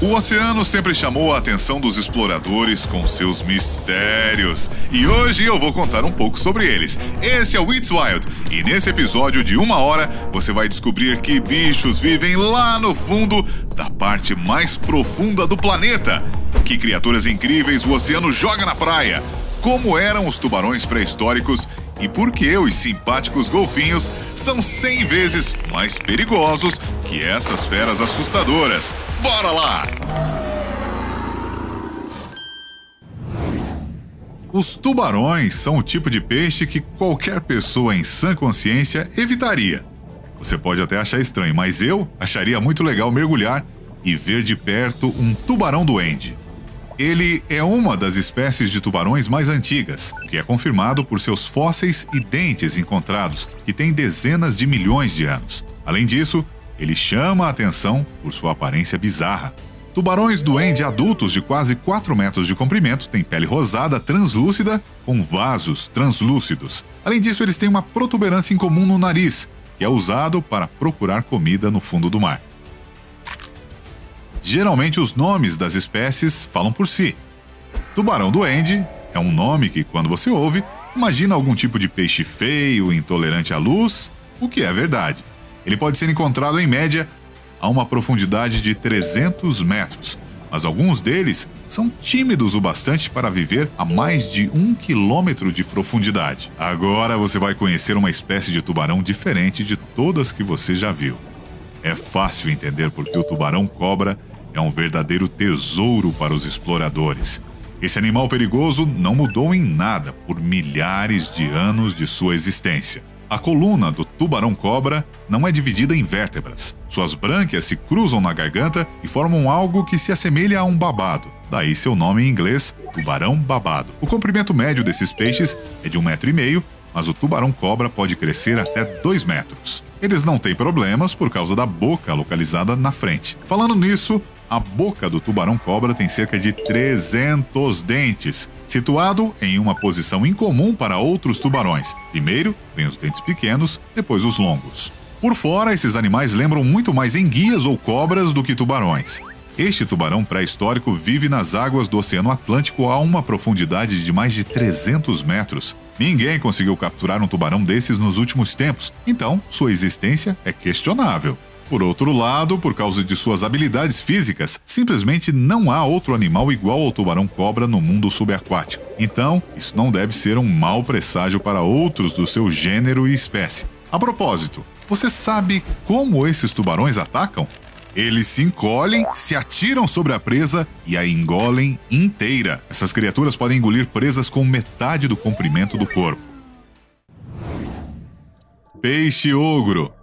O oceano sempre chamou a atenção dos exploradores com seus mistérios. E hoje eu vou contar um pouco sobre eles. Esse é o It's Wild e nesse episódio de 1 hora você vai descobrir que bichos vivem lá no fundo da parte mais profunda do planeta. Que criaturas incríveis o oceano joga na praia. Como eram os tubarões pré-históricos e por que os simpáticos golfinhos são 100 vezes mais perigosos que essas feras assustadoras. Bora lá! Os tubarões são o tipo de peixe que qualquer pessoa em sã consciência evitaria. Você pode até achar estranho, mas eu acharia muito legal mergulhar e ver de perto um tubarão-duende. Ele é uma das espécies de tubarões mais antigas, que é confirmado por seus fósseis e dentes encontrados, que têm dezenas de milhões de anos. Além disso, ele chama a atenção por sua aparência bizarra. Tubarões-duende adultos de quase 4 metros de comprimento têm pele rosada translúcida com vasos translúcidos. Além disso, eles têm uma protuberância incomum no nariz, que é usado para procurar comida no fundo do mar. Geralmente os nomes das espécies falam por si. Tubarão-duende é um nome que, quando você ouve, imagina algum tipo de peixe feio, intolerante à luz, o que é verdade. Ele pode ser encontrado em média a uma profundidade de 300 metros, mas alguns deles são tímidos o bastante para viver a mais de 1 quilômetro de profundidade. Agora você vai conhecer uma espécie de tubarão diferente de todas que você já viu. É fácil entender porque o tubarão-cobra é um verdadeiro tesouro para os exploradores. Esse animal perigoso não mudou em nada por milhares de anos de sua existência. A coluna do tubarão-cobra não é dividida em vértebras. Suas brânquias se cruzam na garganta e formam algo que se assemelha a um babado. Daí seu nome em inglês, tubarão-babado. O comprimento médio desses peixes é de 1,5 metro, mas o tubarão-cobra pode crescer até 2 metros. Eles não têm problemas por causa da boca localizada na frente. Falando nisso, a boca do tubarão-cobra tem cerca de 300 dentes, situado em uma posição incomum para outros tubarões. Primeiro vem os dentes pequenos, depois os longos. Por fora, esses animais lembram muito mais enguias ou cobras do que tubarões. Este tubarão pré-histórico vive nas águas do Oceano Atlântico a uma profundidade de mais de 300 metros. Ninguém conseguiu capturar um tubarão desses nos últimos tempos, então sua existência é questionável. Por outro lado, por causa de suas habilidades físicas, simplesmente não há outro animal igual ao tubarão-cobra no mundo subaquático. Então, isso não deve ser um mau presságio para outros do seu gênero e espécie. A propósito, você sabe como esses tubarões atacam? Eles se encolhem, se atiram sobre a presa e a engolem inteira. Essas criaturas podem engolir presas com metade do comprimento do corpo. Peixe-ogro.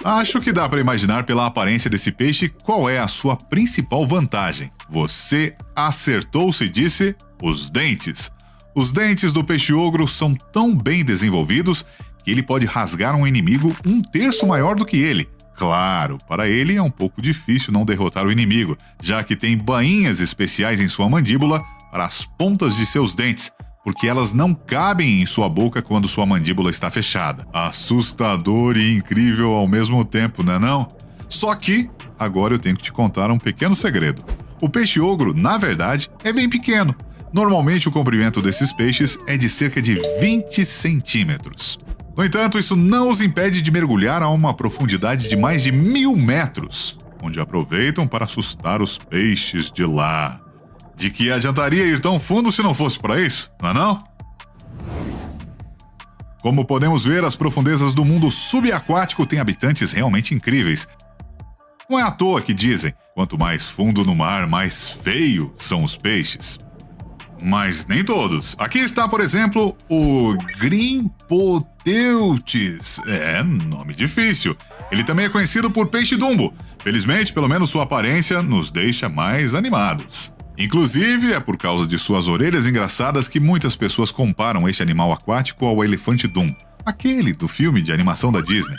Acho que dá para imaginar pela aparência desse peixe qual é a sua principal vantagem. Você acertou se disse os dentes. Os dentes do peixe-ogro são tão bem desenvolvidos que ele pode rasgar um inimigo 1/3 maior do que ele. Claro, para ele é um pouco difícil não derrotar o inimigo, já que tem bainhas especiais em sua mandíbula para as pontas de seus dentes, porque elas não cabem em sua boca quando sua mandíbula está fechada. Assustador e incrível ao mesmo tempo, não é não? Só que, agora eu tenho que te contar um pequeno segredo. O peixe-ogro, na verdade, é bem pequeno. Normalmente o comprimento desses peixes é de cerca de 20 centímetros. No entanto, isso não os impede de mergulhar a uma profundidade de mais de 1.000 metros, onde aproveitam para assustar os peixes de lá. De que adiantaria ir tão fundo se não fosse para isso, não é não? Como podemos ver, as profundezas do mundo subaquático têm habitantes realmente incríveis. Não é à toa que dizem, quanto mais fundo no mar, mais feio são os peixes. Mas nem todos. Aqui está, por exemplo, o Grimpoteutes. É, nome difícil. Ele também é conhecido por peixe-dumbo. Felizmente, pelo menos sua aparência nos deixa mais animados. Inclusive, é por causa de suas orelhas engraçadas que muitas pessoas comparam este animal aquático ao elefante Dumbo, aquele do filme de animação da Disney.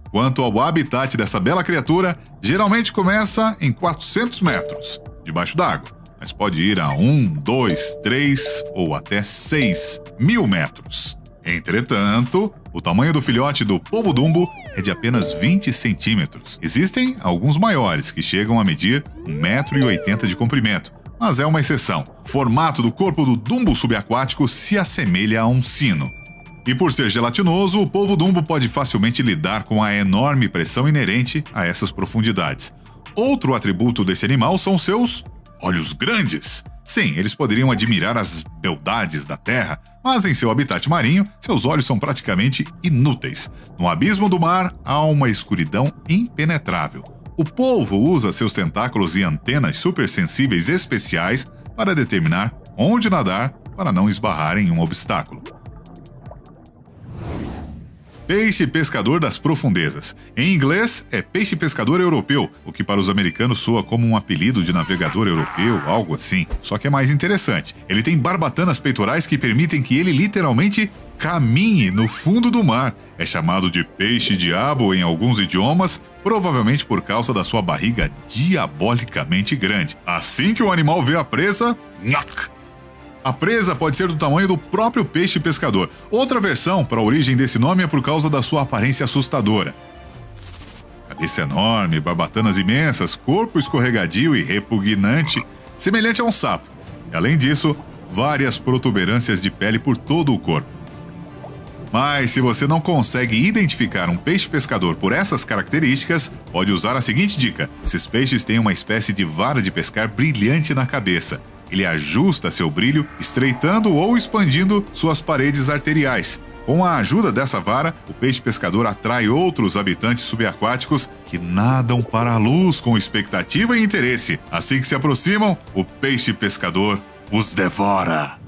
Quanto ao habitat dessa bela criatura, geralmente começa em 400 metros, debaixo d'água, mas pode ir a 1, 2, 3 ou até 6 mil metros. Entretanto, o tamanho do filhote do polvo-dumbo é de apenas 20 centímetros. Existem alguns maiores, que chegam a medir 1,80 m de comprimento, mas é uma exceção. O formato do corpo do dumbo subaquático se assemelha a um sino. E por ser gelatinoso, o polvo dumbo pode facilmente lidar com a enorme pressão inerente a essas profundidades. Outro atributo desse animal são seus olhos grandes. Sim, eles poderiam admirar as beldades da terra, mas em seu habitat marinho, seus olhos são praticamente inúteis. No abismo do mar, há uma escuridão impenetrável. O polvo usa seus tentáculos e antenas supersensíveis especiais para determinar onde nadar para não esbarrar em um obstáculo. Peixe pescador das profundezas. Em inglês, é peixe pescador europeu, o que para os americanos soa como um apelido de navegador europeu, algo assim. Só que é mais interessante. Ele tem barbatanas peitorais que permitem que ele literalmente caminhe no fundo do mar. É chamado de peixe-diabo em alguns idiomas, provavelmente por causa da sua barriga diabolicamente grande. Assim que o animal vê a presa, nhac! A presa pode ser do tamanho do próprio peixe pescador. Outra versão para a origem desse nome é por causa da sua aparência assustadora. Cabeça enorme, barbatanas imensas, corpo escorregadio e repugnante, semelhante a um sapo. E, além disso, várias protuberâncias de pele por todo o corpo. Mas se você não consegue identificar um peixe pescador por essas características, pode usar a seguinte dica. Esses peixes têm uma espécie de vara de pescar brilhante na cabeça. Ele ajusta seu brilho, estreitando ou expandindo suas paredes arteriais. Com a ajuda dessa vara, o peixe pescador atrai outros habitantes subaquáticos que nadam para a luz com expectativa e interesse. Assim que se aproximam, o peixe pescador os devora.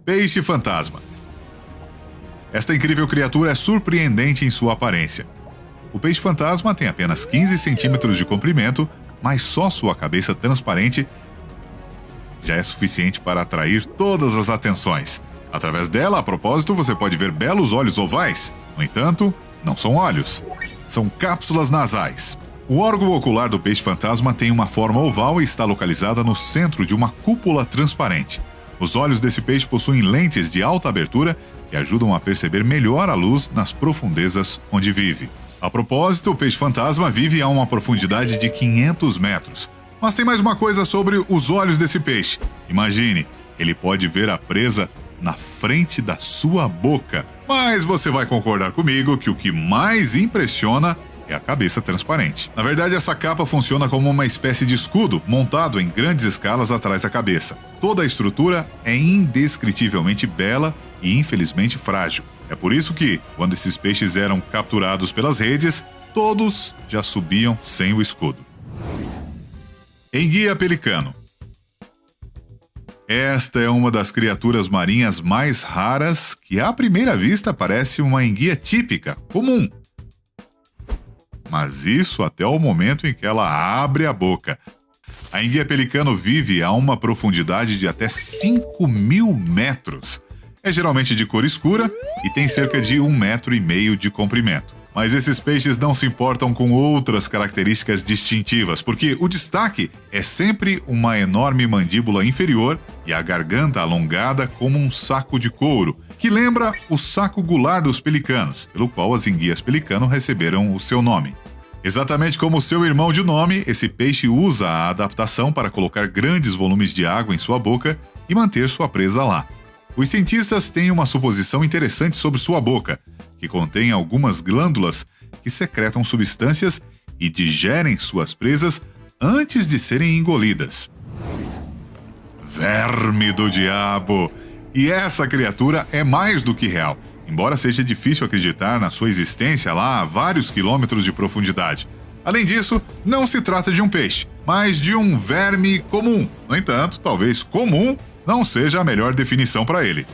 Peixe fantasma. Esta incrível criatura é surpreendente em sua aparência. O peixe fantasma tem apenas 15 centímetros de comprimento, mas só sua cabeça transparente já é suficiente para atrair todas as atenções. Através dela, a propósito, você pode ver belos olhos ovais. No entanto, não são olhos, são cápsulas nasais. O órgão ocular do peixe-fantasma tem uma forma oval e está localizada no centro de uma cúpula transparente. Os olhos desse peixe possuem lentes de alta abertura que ajudam a perceber melhor a luz nas profundezas onde vive. A propósito, o peixe-fantasma vive a uma profundidade de 500 metros. Mas tem mais uma coisa sobre os olhos desse peixe. Imagine, ele pode ver a presa na frente da sua boca. Mas você vai concordar comigo que o que mais impressiona é a cabeça transparente. Na verdade, essa capa funciona como uma espécie de escudo montado em grandes escalas atrás da cabeça. Toda a estrutura é indescritivelmente bela e infelizmente frágil. É por isso que, quando esses peixes eram capturados pelas redes, todos já subiam sem o escudo. Enguia pelicano. Esta é uma das criaturas marinhas mais raras que, à primeira vista, parece uma enguia típica, comum. Mas isso até o momento em que ela abre a boca. A enguia pelicano vive a uma profundidade de até 5.000 metros. É geralmente de cor escura e tem cerca de 1,5 metro de comprimento. Mas esses peixes não se importam com outras características distintivas, porque o destaque é sempre uma enorme mandíbula inferior e a garganta alongada como um saco de couro, que lembra o saco gular dos pelicanos, pelo qual as enguias pelicano receberam o seu nome. Exatamente como seu irmão de nome, esse peixe usa a adaptação para colocar grandes volumes de água em sua boca e manter sua presa lá. Os cientistas têm uma suposição interessante sobre sua boca, que contém algumas glândulas que secretam substâncias e digerem suas presas antes de serem engolidas. Verme do diabo! E essa criatura é mais do que real, embora seja difícil acreditar na sua existência lá a vários quilômetros de profundidade. Além disso, não se trata de um peixe, mas de um verme comum. No entanto, talvez comum não seja a melhor definição para ele.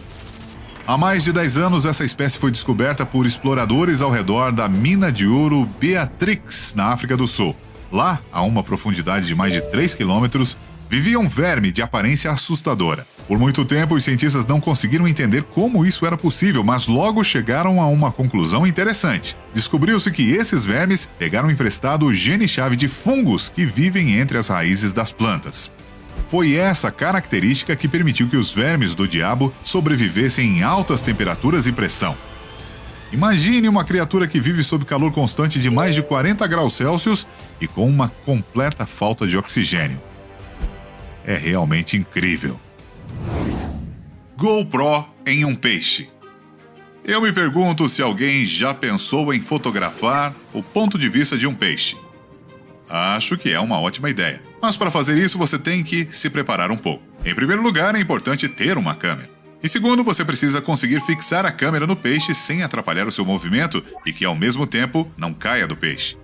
Há mais de 10 anos, essa espécie foi descoberta por exploradores ao redor da mina de ouro Beatrix, na África do Sul. Lá, a uma profundidade de mais de 3 quilômetros, vivia um verme de aparência assustadora. Por muito tempo, os cientistas não conseguiram entender como isso era possível, mas logo chegaram a uma conclusão interessante. Descobriu-se que esses vermes pegaram emprestado o gene-chave de fungos que vivem entre as raízes das plantas. Foi essa característica que permitiu que os vermes do diabo sobrevivessem em altas temperaturas e pressão. Imagine uma criatura que vive sob calor constante de mais de 40 graus Celsius e com uma completa falta de oxigênio. É realmente incrível. GoPro em um peixe. Eu me pergunto se alguém já pensou em fotografar o ponto de vista de um peixe. Acho que é uma ótima ideia. Mas para fazer isso você tem que se preparar um pouco. Em primeiro lugar, é importante ter uma câmera. E segundo, você precisa conseguir fixar a câmera no peixe sem atrapalhar o seu movimento e que ao mesmo tempo não caia do peixe.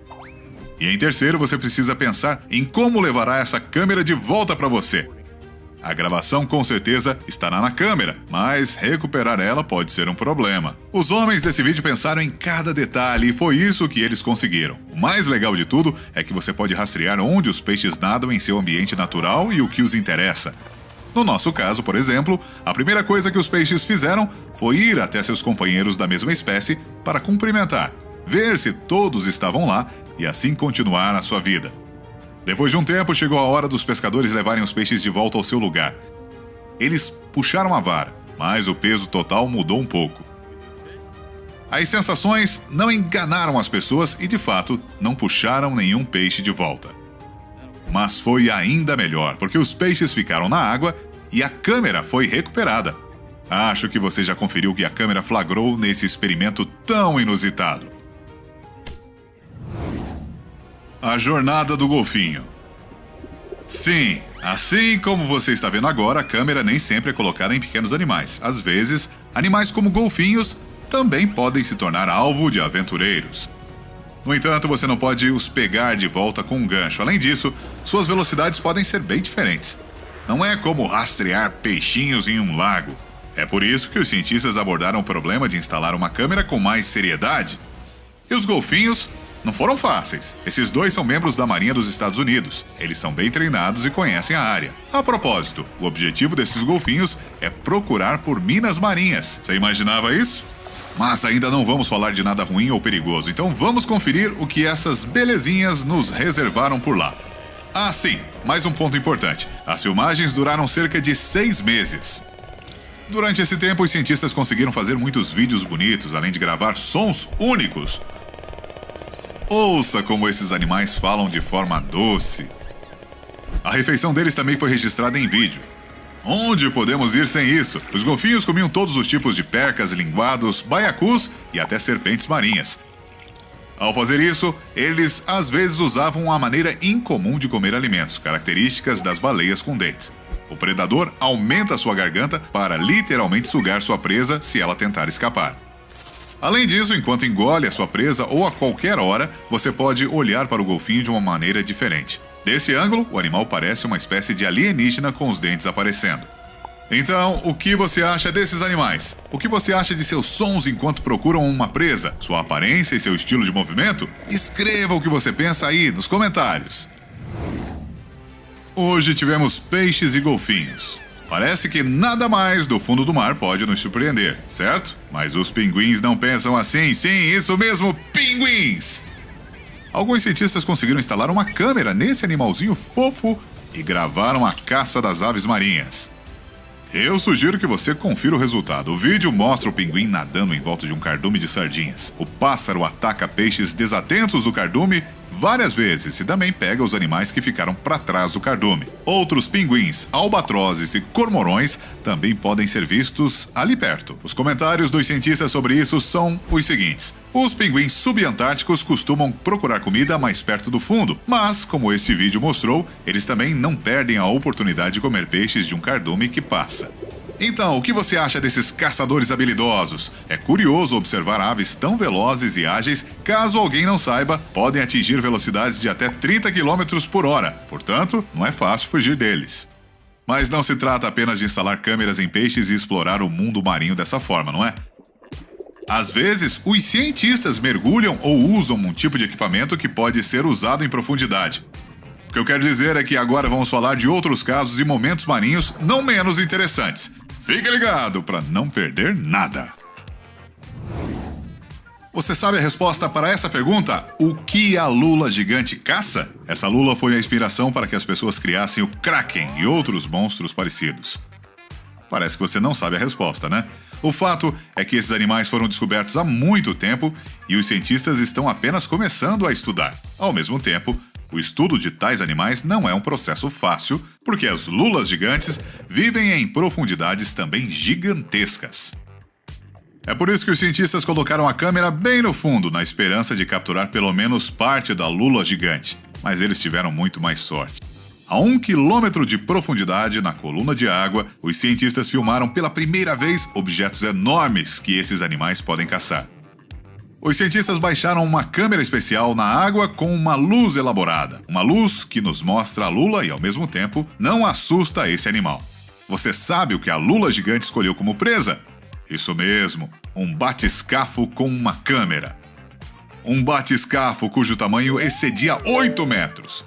E em terceiro, você precisa pensar em como levará essa câmera de volta para você. A gravação com certeza estará na câmera, mas recuperar ela pode ser um problema. Os homens desse vídeo pensaram em cada detalhe e foi isso que eles conseguiram. O mais legal de tudo é que você pode rastrear onde os peixes nadam em seu ambiente natural e o que os interessa. No nosso caso, por exemplo, a primeira coisa que os peixes fizeram foi ir até seus companheiros da mesma espécie para cumprimentar, ver se todos estavam lá e assim continuar a sua vida. Depois de um tempo, chegou a hora dos pescadores levarem os peixes de volta ao seu lugar. Eles puxaram a vara, mas o peso total mudou um pouco. As sensações não enganaram as pessoas e, de fato, não puxaram nenhum peixe de volta. Mas foi ainda melhor, porque os peixes ficaram na água e a câmera foi recuperada. Acho que você já conferiu o que a câmera flagrou nesse experimento tão inusitado. A jornada do golfinho. Sim, assim como você está vendo agora, a câmera nem sempre é colocada em pequenos animais. Às vezes, animais como golfinhos também podem se tornar alvo de aventureiros. No entanto, você não pode os pegar de volta com um gancho. Além disso, suas velocidades podem ser bem diferentes. Não é como rastrear peixinhos em um lago. É por isso que os cientistas abordaram o problema de instalar uma câmera com mais seriedade. E os golfinhos não foram fáceis. Esses dois são membros da Marinha dos Estados Unidos. Eles são bem treinados e conhecem a área. A propósito, o objetivo desses golfinhos é procurar por minas marinhas. Você imaginava isso? Mas ainda não vamos falar de nada ruim ou perigoso, então vamos conferir o que essas belezinhas nos reservaram por lá. Ah, sim, mais um ponto importante. As filmagens duraram cerca de 6 meses. Durante esse tempo, os cientistas conseguiram fazer muitos vídeos bonitos, além de gravar sons únicos. Ouça como esses animais falam de forma doce. A refeição deles também foi registrada em vídeo. Onde podemos ir sem isso? Os golfinhos comiam todos os tipos de percas, linguados, baiacus e até serpentes marinhas. Ao fazer isso, eles às vezes usavam uma maneira incomum de comer alimentos, características das baleias com dentes. O predador aumenta sua garganta para literalmente sugar sua presa se ela tentar escapar. Além disso, enquanto engole a sua presa ou a qualquer hora, você pode olhar para o golfinho de uma maneira diferente. Desse ângulo, o animal parece uma espécie de alienígena com os dentes aparecendo. Então, o que você acha desses animais? O que você acha de seus sons enquanto procuram uma presa? Sua aparência e seu estilo de movimento? Escreva o que você pensa aí nos comentários. Hoje tivemos peixes e golfinhos. Parece que nada mais do fundo do mar pode nos surpreender, certo? Mas os pinguins não pensam assim. Sim, isso mesmo, pinguins! Alguns cientistas conseguiram instalar uma câmera nesse animalzinho fofo e gravaram a caça das aves marinhas. Eu sugiro que você confira o resultado. O vídeo mostra o pinguim nadando em volta de um cardume de sardinhas. O pássaro ataca peixes desatentos do cardume várias vezes e também pega os animais que ficaram para trás do cardume. Outros pinguins, albatrozes e cormorões também podem ser vistos ali perto. Os comentários dos cientistas sobre isso são os seguintes: os pinguins subantárticos costumam procurar comida mais perto do fundo, mas, como esse vídeo mostrou, eles também não perdem a oportunidade de comer peixes de um cardume que passa. Então, o que você acha desses caçadores habilidosos? É curioso observar aves tão velozes e ágeis. Caso alguém não saiba, podem atingir velocidades de até 30 km por hora. Portanto, não é fácil fugir deles. Mas não se trata apenas de instalar câmeras em peixes e explorar o mundo marinho dessa forma, não é? Às vezes, os cientistas mergulham ou usam um tipo de equipamento que pode ser usado em profundidade. O que eu quero dizer é que agora vamos falar de outros casos e momentos marinhos não menos interessantes. Fique ligado para não perder nada. Você sabe a resposta para essa pergunta? O que a lula gigante caça? Essa lula foi a inspiração para que as pessoas criassem o Kraken e outros monstros parecidos. Parece que você não sabe a resposta, né? O fato é que esses animais foram descobertos há muito tempo e os cientistas estão apenas começando a estudar. Ao mesmo tempo, o estudo de tais animais não é um processo fácil, porque as lulas gigantes vivem em profundidades também gigantescas. É por isso que os cientistas colocaram a câmera bem no fundo, na esperança de capturar pelo menos parte da lula gigante. Mas eles tiveram muito mais sorte. A 1 quilômetro de profundidade na coluna de água, os cientistas filmaram pela primeira vez objetos enormes que esses animais podem caçar. Os cientistas baixaram uma câmera especial na água com uma luz elaborada. Uma luz que nos mostra a lula e, ao mesmo tempo, não assusta esse animal. Você sabe o que a lula gigante escolheu como presa? Isso mesmo, um batiscafo com uma câmera. Um batiscafo cujo tamanho excedia 8 metros.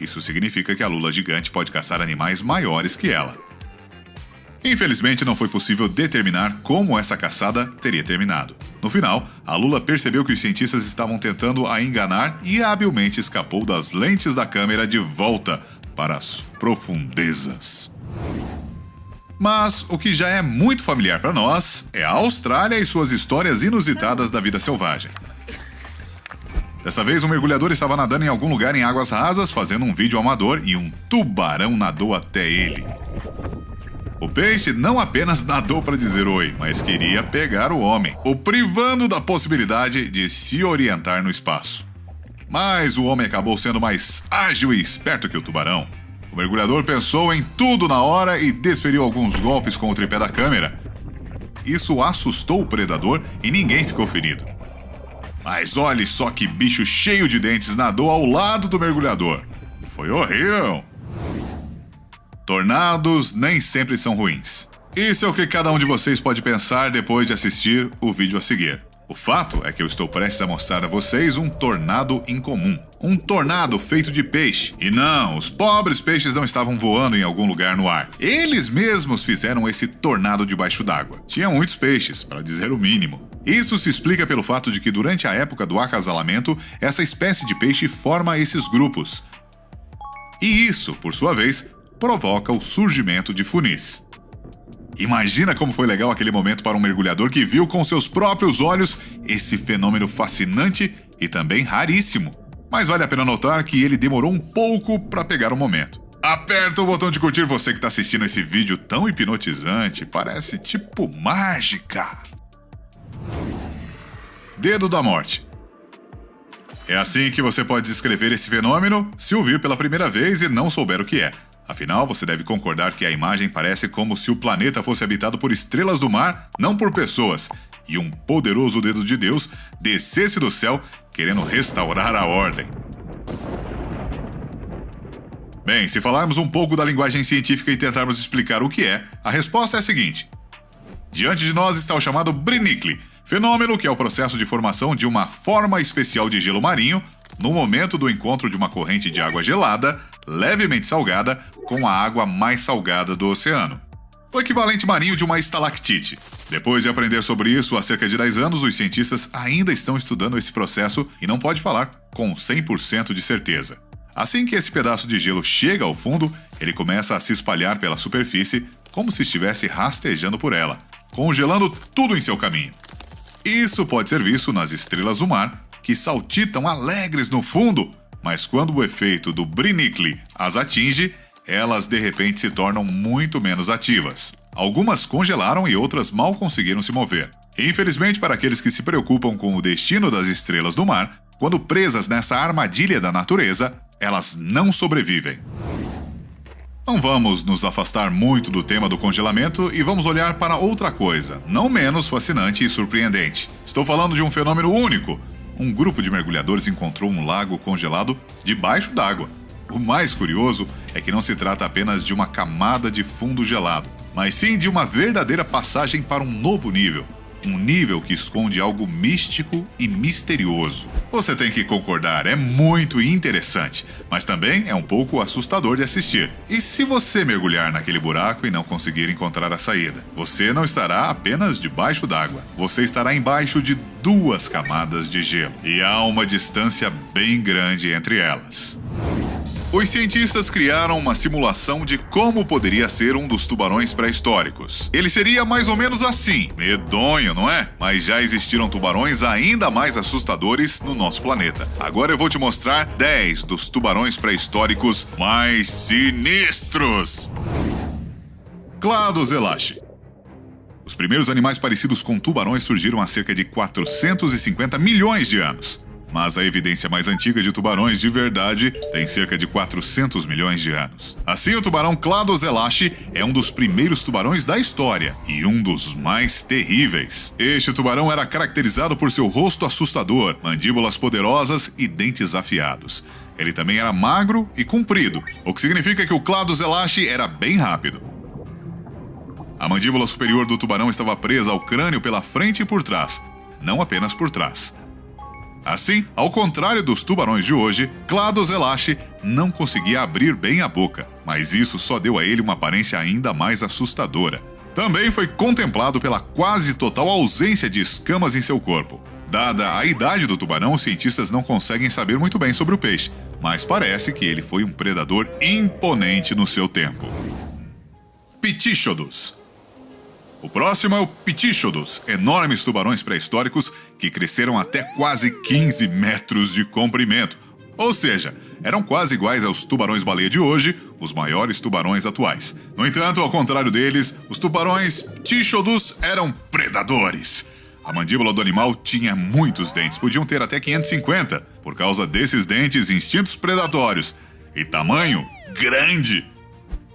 Isso significa que a lula gigante pode caçar animais maiores que ela. Infelizmente, não foi possível determinar como essa caçada teria terminado. No final, a lula percebeu que os cientistas estavam tentando a enganar e habilmente escapou das lentes da câmera de volta para as profundezas. Mas o que já é muito familiar para nós é a Austrália e suas histórias inusitadas da vida selvagem. Dessa vez, um mergulhador estava nadando em algum lugar em águas rasas, fazendo um vídeo amador, e um tubarão nadou até ele. O peixe não apenas nadou para dizer oi, mas queria pegar o homem, o privando da possibilidade de se orientar no espaço. Mas o homem acabou sendo mais ágil e esperto que o tubarão. O mergulhador pensou em tudo na hora e desferiu alguns golpes com o tripé da câmera. Isso assustou o predador e ninguém ficou ferido. Mas olhe só que bicho cheio de dentes nadou ao lado do mergulhador. Foi horrível. Tornados nem sempre são ruins. Isso é o que cada um de vocês pode pensar depois de assistir o vídeo a seguir. O fato é que eu estou prestes a mostrar a vocês um tornado incomum. Um tornado feito de peixe. E não, os pobres peixes não estavam voando em algum lugar no ar. Eles mesmos fizeram esse tornado debaixo d'água. Tinha muitos peixes, para dizer o mínimo. Isso se explica pelo fato de que durante a época do acasalamento, essa espécie de peixe forma esses grupos. E isso, por sua vez, provoca o surgimento de funis. Imagina como foi legal aquele momento para um mergulhador que viu com seus próprios olhos esse fenômeno fascinante e também raríssimo. Mas vale a pena notar que ele demorou um pouco para pegar o momento. Aperta o botão de curtir você que está assistindo esse vídeo tão hipnotizante, parece tipo mágica. Dedo da morte. É assim que você pode descrever esse fenômeno se o vir pela primeira vez e não souber o que é. Afinal, você deve concordar que a imagem parece como se o planeta fosse habitado por estrelas do mar, não por pessoas, e um poderoso dedo de Deus descesse do céu querendo restaurar a ordem. Bem, se falarmos um pouco da linguagem científica e tentarmos explicar o que é, a resposta é a seguinte. Diante de nós está o chamado Brinicle, fenômeno que é o processo de formação de uma forma especial de gelo marinho no momento do encontro de uma corrente de água gelada, levemente salgada, com a água mais salgada do oceano. O equivalente marinho de uma estalactite. Depois de aprender sobre isso há cerca de 10 anos, os cientistas ainda estão estudando esse processo e não pode falar com 100% de certeza. Assim que esse pedaço de gelo chega ao fundo, ele começa a se espalhar pela superfície como se estivesse rastejando por ela, congelando tudo em seu caminho. Isso pode ser visto nas estrelas do mar, que saltitam alegres no fundo, mas quando o efeito do Brinicle as atinge, elas de repente se tornam muito menos ativas. Algumas congelaram e outras mal conseguiram se mover. Infelizmente, para aqueles que se preocupam com o destino das estrelas do mar, quando presas nessa armadilha da natureza, elas não sobrevivem. Não vamos nos afastar muito do tema do congelamento e vamos olhar para outra coisa, não menos fascinante e surpreendente. Estou falando de um fenômeno único. Um grupo de mergulhadores encontrou um lago congelado debaixo d'água. O mais curioso é que não se trata apenas de uma camada de fundo gelado, mas sim de uma verdadeira passagem para um novo nível. Um nível que esconde algo místico e misterioso. Você tem que concordar, é muito interessante, mas também é um pouco assustador de assistir. E se você mergulhar naquele buraco e não conseguir encontrar a saída? Você não estará apenas debaixo d'água, você estará embaixo de 2 camadas de gelo. E há uma distância bem grande entre elas. Os cientistas criaram uma simulação de como poderia ser um dos tubarões pré-históricos. Ele seria mais ou menos assim, medonho, não é? Mas já existiram tubarões ainda mais assustadores no nosso planeta. Agora eu vou te mostrar 10 dos tubarões pré-históricos mais sinistros. Clados Elache. Os primeiros animais parecidos com tubarões surgiram há cerca de 450 milhões de anos. Mas a evidência mais antiga de tubarões de verdade tem cerca de 400 milhões de anos. Assim, o tubarão Clados Elache é um dos primeiros tubarões da história e um dos mais terríveis. Este tubarão era caracterizado por seu rosto assustador, mandíbulas poderosas e dentes afiados. Ele também era magro e comprido, o que significa que o Clados Elache era bem rápido. A mandíbula superior do tubarão estava presa ao crânio pela frente e por trás, não apenas por trás. Assim, ao contrário dos tubarões de hoje, Clados Elache não conseguia abrir bem a boca, mas isso só deu a ele uma aparência ainda mais assustadora. Também foi contemplado pela quase total ausência de escamas em seu corpo. Dada a idade do tubarão, os cientistas não conseguem saber muito bem sobre o peixe, mas parece que ele foi um predador imponente no seu tempo. Ptychodus. O próximo é o Ptychodus, enormes tubarões pré-históricos que cresceram até quase 15 metros de comprimento. Ou seja, eram quase iguais aos tubarões-baleia de hoje, os maiores tubarões atuais. No entanto, ao contrário deles, os tubarões Ptychodus eram predadores. A mandíbula do animal tinha muitos dentes, podiam ter até 550, por causa desses dentes instintos predatórios. E tamanho grande.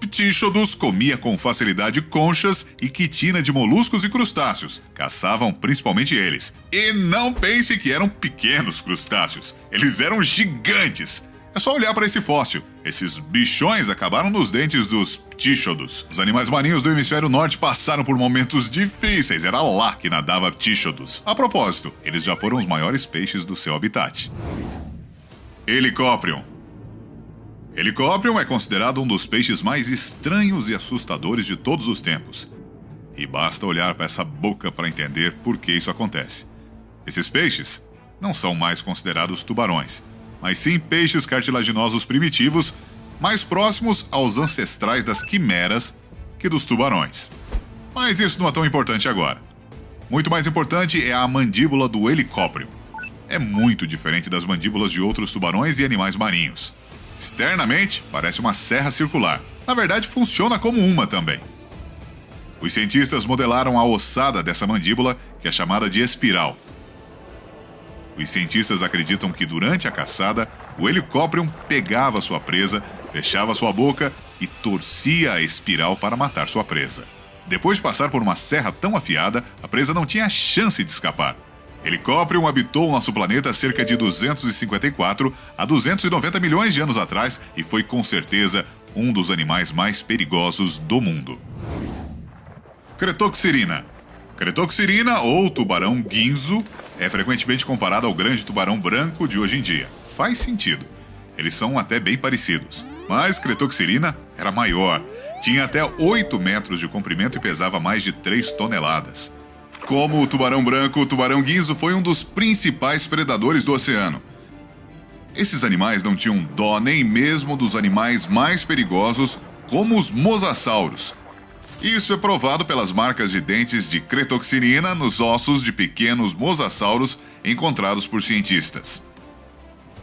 Ptychodus comia com facilidade conchas e quitina de moluscos e crustáceos. Caçavam principalmente eles. E não pense que eram pequenos crustáceos. Eles eram gigantes. É só olhar para esse fóssil. Esses bichões acabaram nos dentes dos Ptychodus. Os animais marinhos do hemisfério norte passaram por momentos difíceis. Era lá que nadava Ptychodus. A propósito, eles já foram os maiores peixes do seu habitat. Helicoprion. Helicoprion é considerado um dos peixes mais estranhos e assustadores de todos os tempos. E basta olhar para essa boca para entender por que isso acontece. Esses peixes não são mais considerados tubarões, mas sim peixes cartilaginosos primitivos, mais próximos aos ancestrais das quimeras que dos tubarões. Mas isso não é tão importante agora. Muito mais importante é a mandíbula do Helicoprion. É muito diferente das mandíbulas de outros tubarões e animais marinhos. Externamente, parece uma serra circular. Na verdade, funciona como uma também. Os cientistas modelaram a ossada dessa mandíbula, que é chamada de espiral. Os cientistas acreditam que durante a caçada, o Helicoprion pegava sua presa, fechava sua boca e torcia a espiral para matar sua presa. Depois de passar por uma serra tão afiada, a presa não tinha chance de escapar. Helicoprion habitou o nosso planeta cerca de 254 a 290 milhões de anos atrás e foi com certeza um dos animais mais perigosos do mundo. Cretoxirina. Cretoxirina, ou tubarão guinzo, é frequentemente comparado ao grande tubarão branco de hoje em dia. Faz sentido. Eles são até bem parecidos. Mas Cretoxirina era maior. Tinha até 8 metros de comprimento e pesava mais de 3 toneladas. Como o tubarão branco, o tubarão guinzo foi um dos principais predadores do oceano. Esses animais não tinham dó nem mesmo dos animais mais perigosos, como os mosassauros. Isso é provado pelas marcas de dentes de cretoxirina nos ossos de pequenos mosassauros encontrados por cientistas.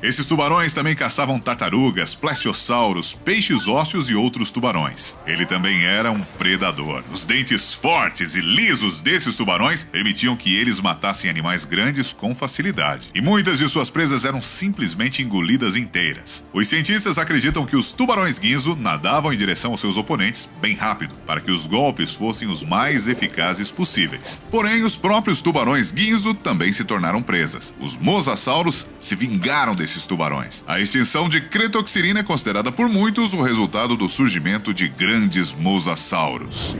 Esses tubarões também caçavam tartarugas, plesiosauros, peixes ósseos e outros tubarões. Ele também era um predador. Os dentes fortes e lisos desses tubarões permitiam que eles matassem animais grandes com facilidade. E muitas de suas presas eram simplesmente engolidas inteiras. Os cientistas acreditam que os tubarões guinzo nadavam em direção aos seus oponentes bem rápido, para que os golpes fossem os mais eficazes possíveis. Porém, os próprios tubarões guinzo também se tornaram presas. Os mosassauros se vingaram desses tubarões. A extinção de cretoxirina é considerada por muitos o resultado do surgimento de grandes mosassauros.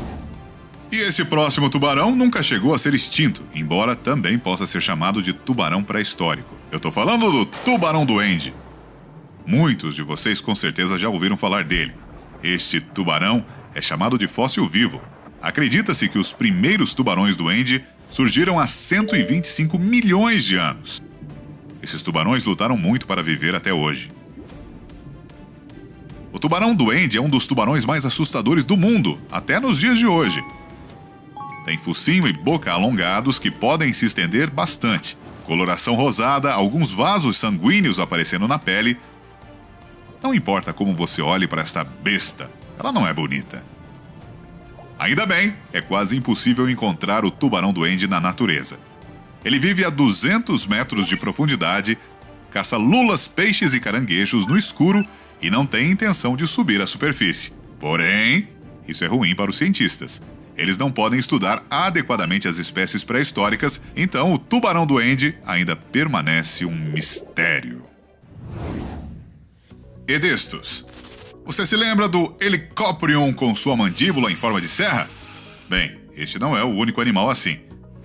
E esse próximo tubarão nunca chegou a ser extinto, embora também possa ser chamado de tubarão pré-histórico. Eu tô falando do tubarão-duende. Muitos de vocês com certeza já ouviram falar dele. Este tubarão é chamado de fóssil vivo. Acredita-se que os primeiros tubarões-duende surgiram há 125 milhões de anos. Esses tubarões lutaram muito para viver até hoje. tubarão-duende é um dos tubarões mais assustadores do mundo, até nos dias de hoje. Tem focinho e boca alongados que podem se estender bastante. Coloração rosada, alguns vasos sanguíneos aparecendo na pele. Não importa como você olhe para esta besta, ela não é bonita. Ainda bem, é quase impossível encontrar o tubarão-duende na natureza. Ele vive a 200 metros de profundidade, caça lulas, peixes e caranguejos no escuro e não tem intenção de subir à superfície. Porém, isso é ruim para os cientistas. Eles não podem estudar adequadamente as espécies pré-históricas, então o tubarão-duende ainda permanece um mistério. Edestos. Você se lembra do Helicoprion com sua mandíbula em forma de serra? Bem, este não é o único animal assim.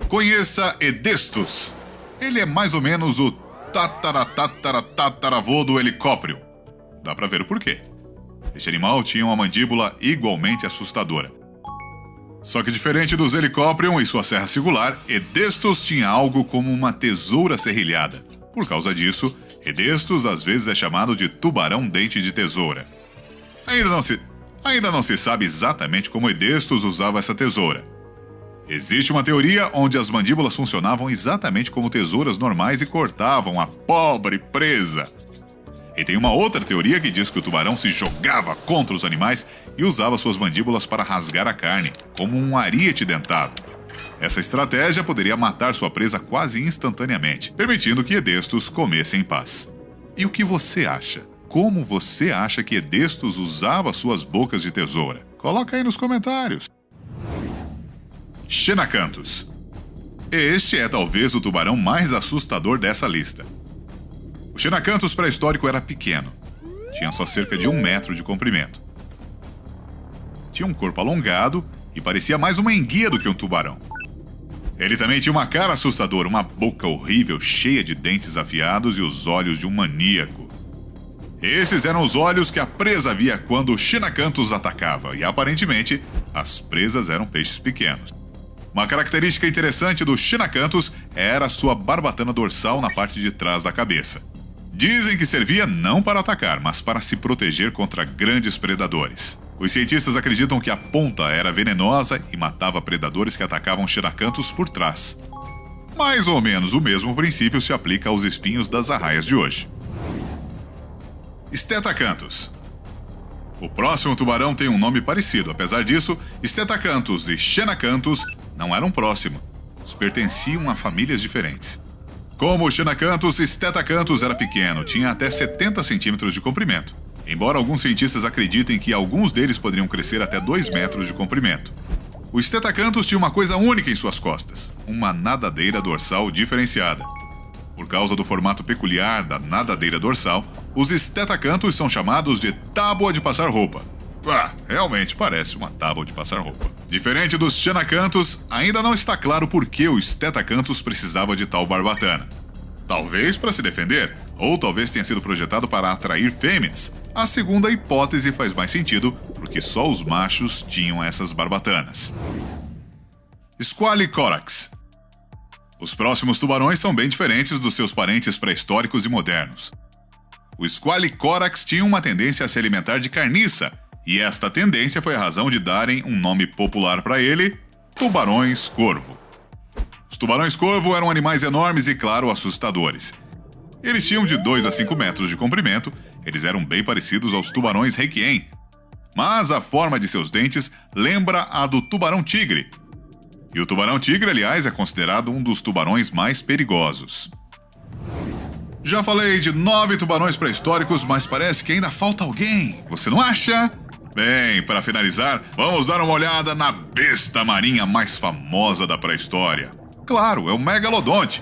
Conheça Edestos. Ele é mais ou menos o tataravô do Helicoprion. Dá pra ver o porquê. Este animal tinha uma mandíbula igualmente assustadora. Só que diferente dos Helicoprion e sua serra singular, Edestos tinha algo como uma tesoura serrilhada. Por causa disso, Edestos às vezes é chamado de tubarão-dente de tesoura. Ainda não se sabe exatamente como Edestos usava essa tesoura. Existe uma teoria onde as mandíbulas funcionavam exatamente como tesouras normais e cortavam a pobre presa. E tem uma outra teoria que diz que o tubarão se jogava contra os animais e usava suas mandíbulas para rasgar a carne, como um ariete dentado. Essa estratégia poderia matar sua presa quase instantaneamente, permitindo que Edestos comesse em paz. E o que você acha? Como você acha que Edestos usava suas bocas de tesoura? Coloca aí nos comentários. Xenacanthus. Este é talvez o tubarão mais assustador dessa lista. O Xenacanthus pré-histórico era pequeno. Tinha só cerca de 1 metro de comprimento. Tinha um corpo alongado e parecia mais uma enguia do que um tubarão. Ele também tinha uma cara assustadora, uma boca horrível, cheia de dentes afiados e os olhos de um maníaco. Esses eram os olhos que a presa via quando o Xenacanthus atacava, e aparentemente as presas eram peixes pequenos. Uma característica interessante do Xenacanthus era sua barbatana dorsal na parte de trás da cabeça. Dizem que servia não para atacar, mas para se proteger contra grandes predadores. Os cientistas acreditam que a ponta era venenosa e matava predadores que atacavam Xenacanthus por trás. Mais ou menos o mesmo princípio se aplica aos espinhos das arraias de hoje. Stetacanthus. O próximo tubarão tem um nome parecido. Apesar disso, Stetacanthus e Xenacanthus não eram próximos. Os pertenciam a famílias diferentes. Como o Xenacanthus, Stetacanthus era pequeno, tinha até 70 centímetros de comprimento. Embora alguns cientistas acreditem que alguns deles poderiam crescer até 2 metros de comprimento. O Stetacanthus tinha uma coisa única em suas costas, uma nadadeira dorsal diferenciada. Por causa do formato peculiar da nadadeira dorsal, os Stetacanthus são chamados de tábua de passar roupa. Realmente parece uma tábua de passar roupa. Diferente dos Xenacanthus, ainda não está claro por que o Stetacanthus precisava de tal barbatana. Talvez para se defender, ou talvez tenha sido projetado para atrair fêmeas. A segunda hipótese faz mais sentido, porque só os machos tinham essas barbatanas. Squalicorax. Os próximos tubarões são bem diferentes dos seus parentes pré-históricos e modernos. O Squalicorax tinha uma tendência a se alimentar de carniça, e esta tendência foi a razão de darem um nome popular para ele, tubarões-corvo. Os tubarões-corvo eram animais enormes e, claro, assustadores. Eles tinham de 2 a 5 metros de comprimento, eles eram bem parecidos aos tubarões requiem, mas a forma de seus dentes lembra a do tubarão-tigre. E o tubarão-tigre, aliás, é considerado um dos tubarões mais perigosos. Já falei de 9 tubarões pré-históricos, mas parece que ainda falta alguém, você não acha? Bem, para finalizar, vamos dar uma olhada na besta marinha mais famosa da pré-história. Claro, é o megalodonte.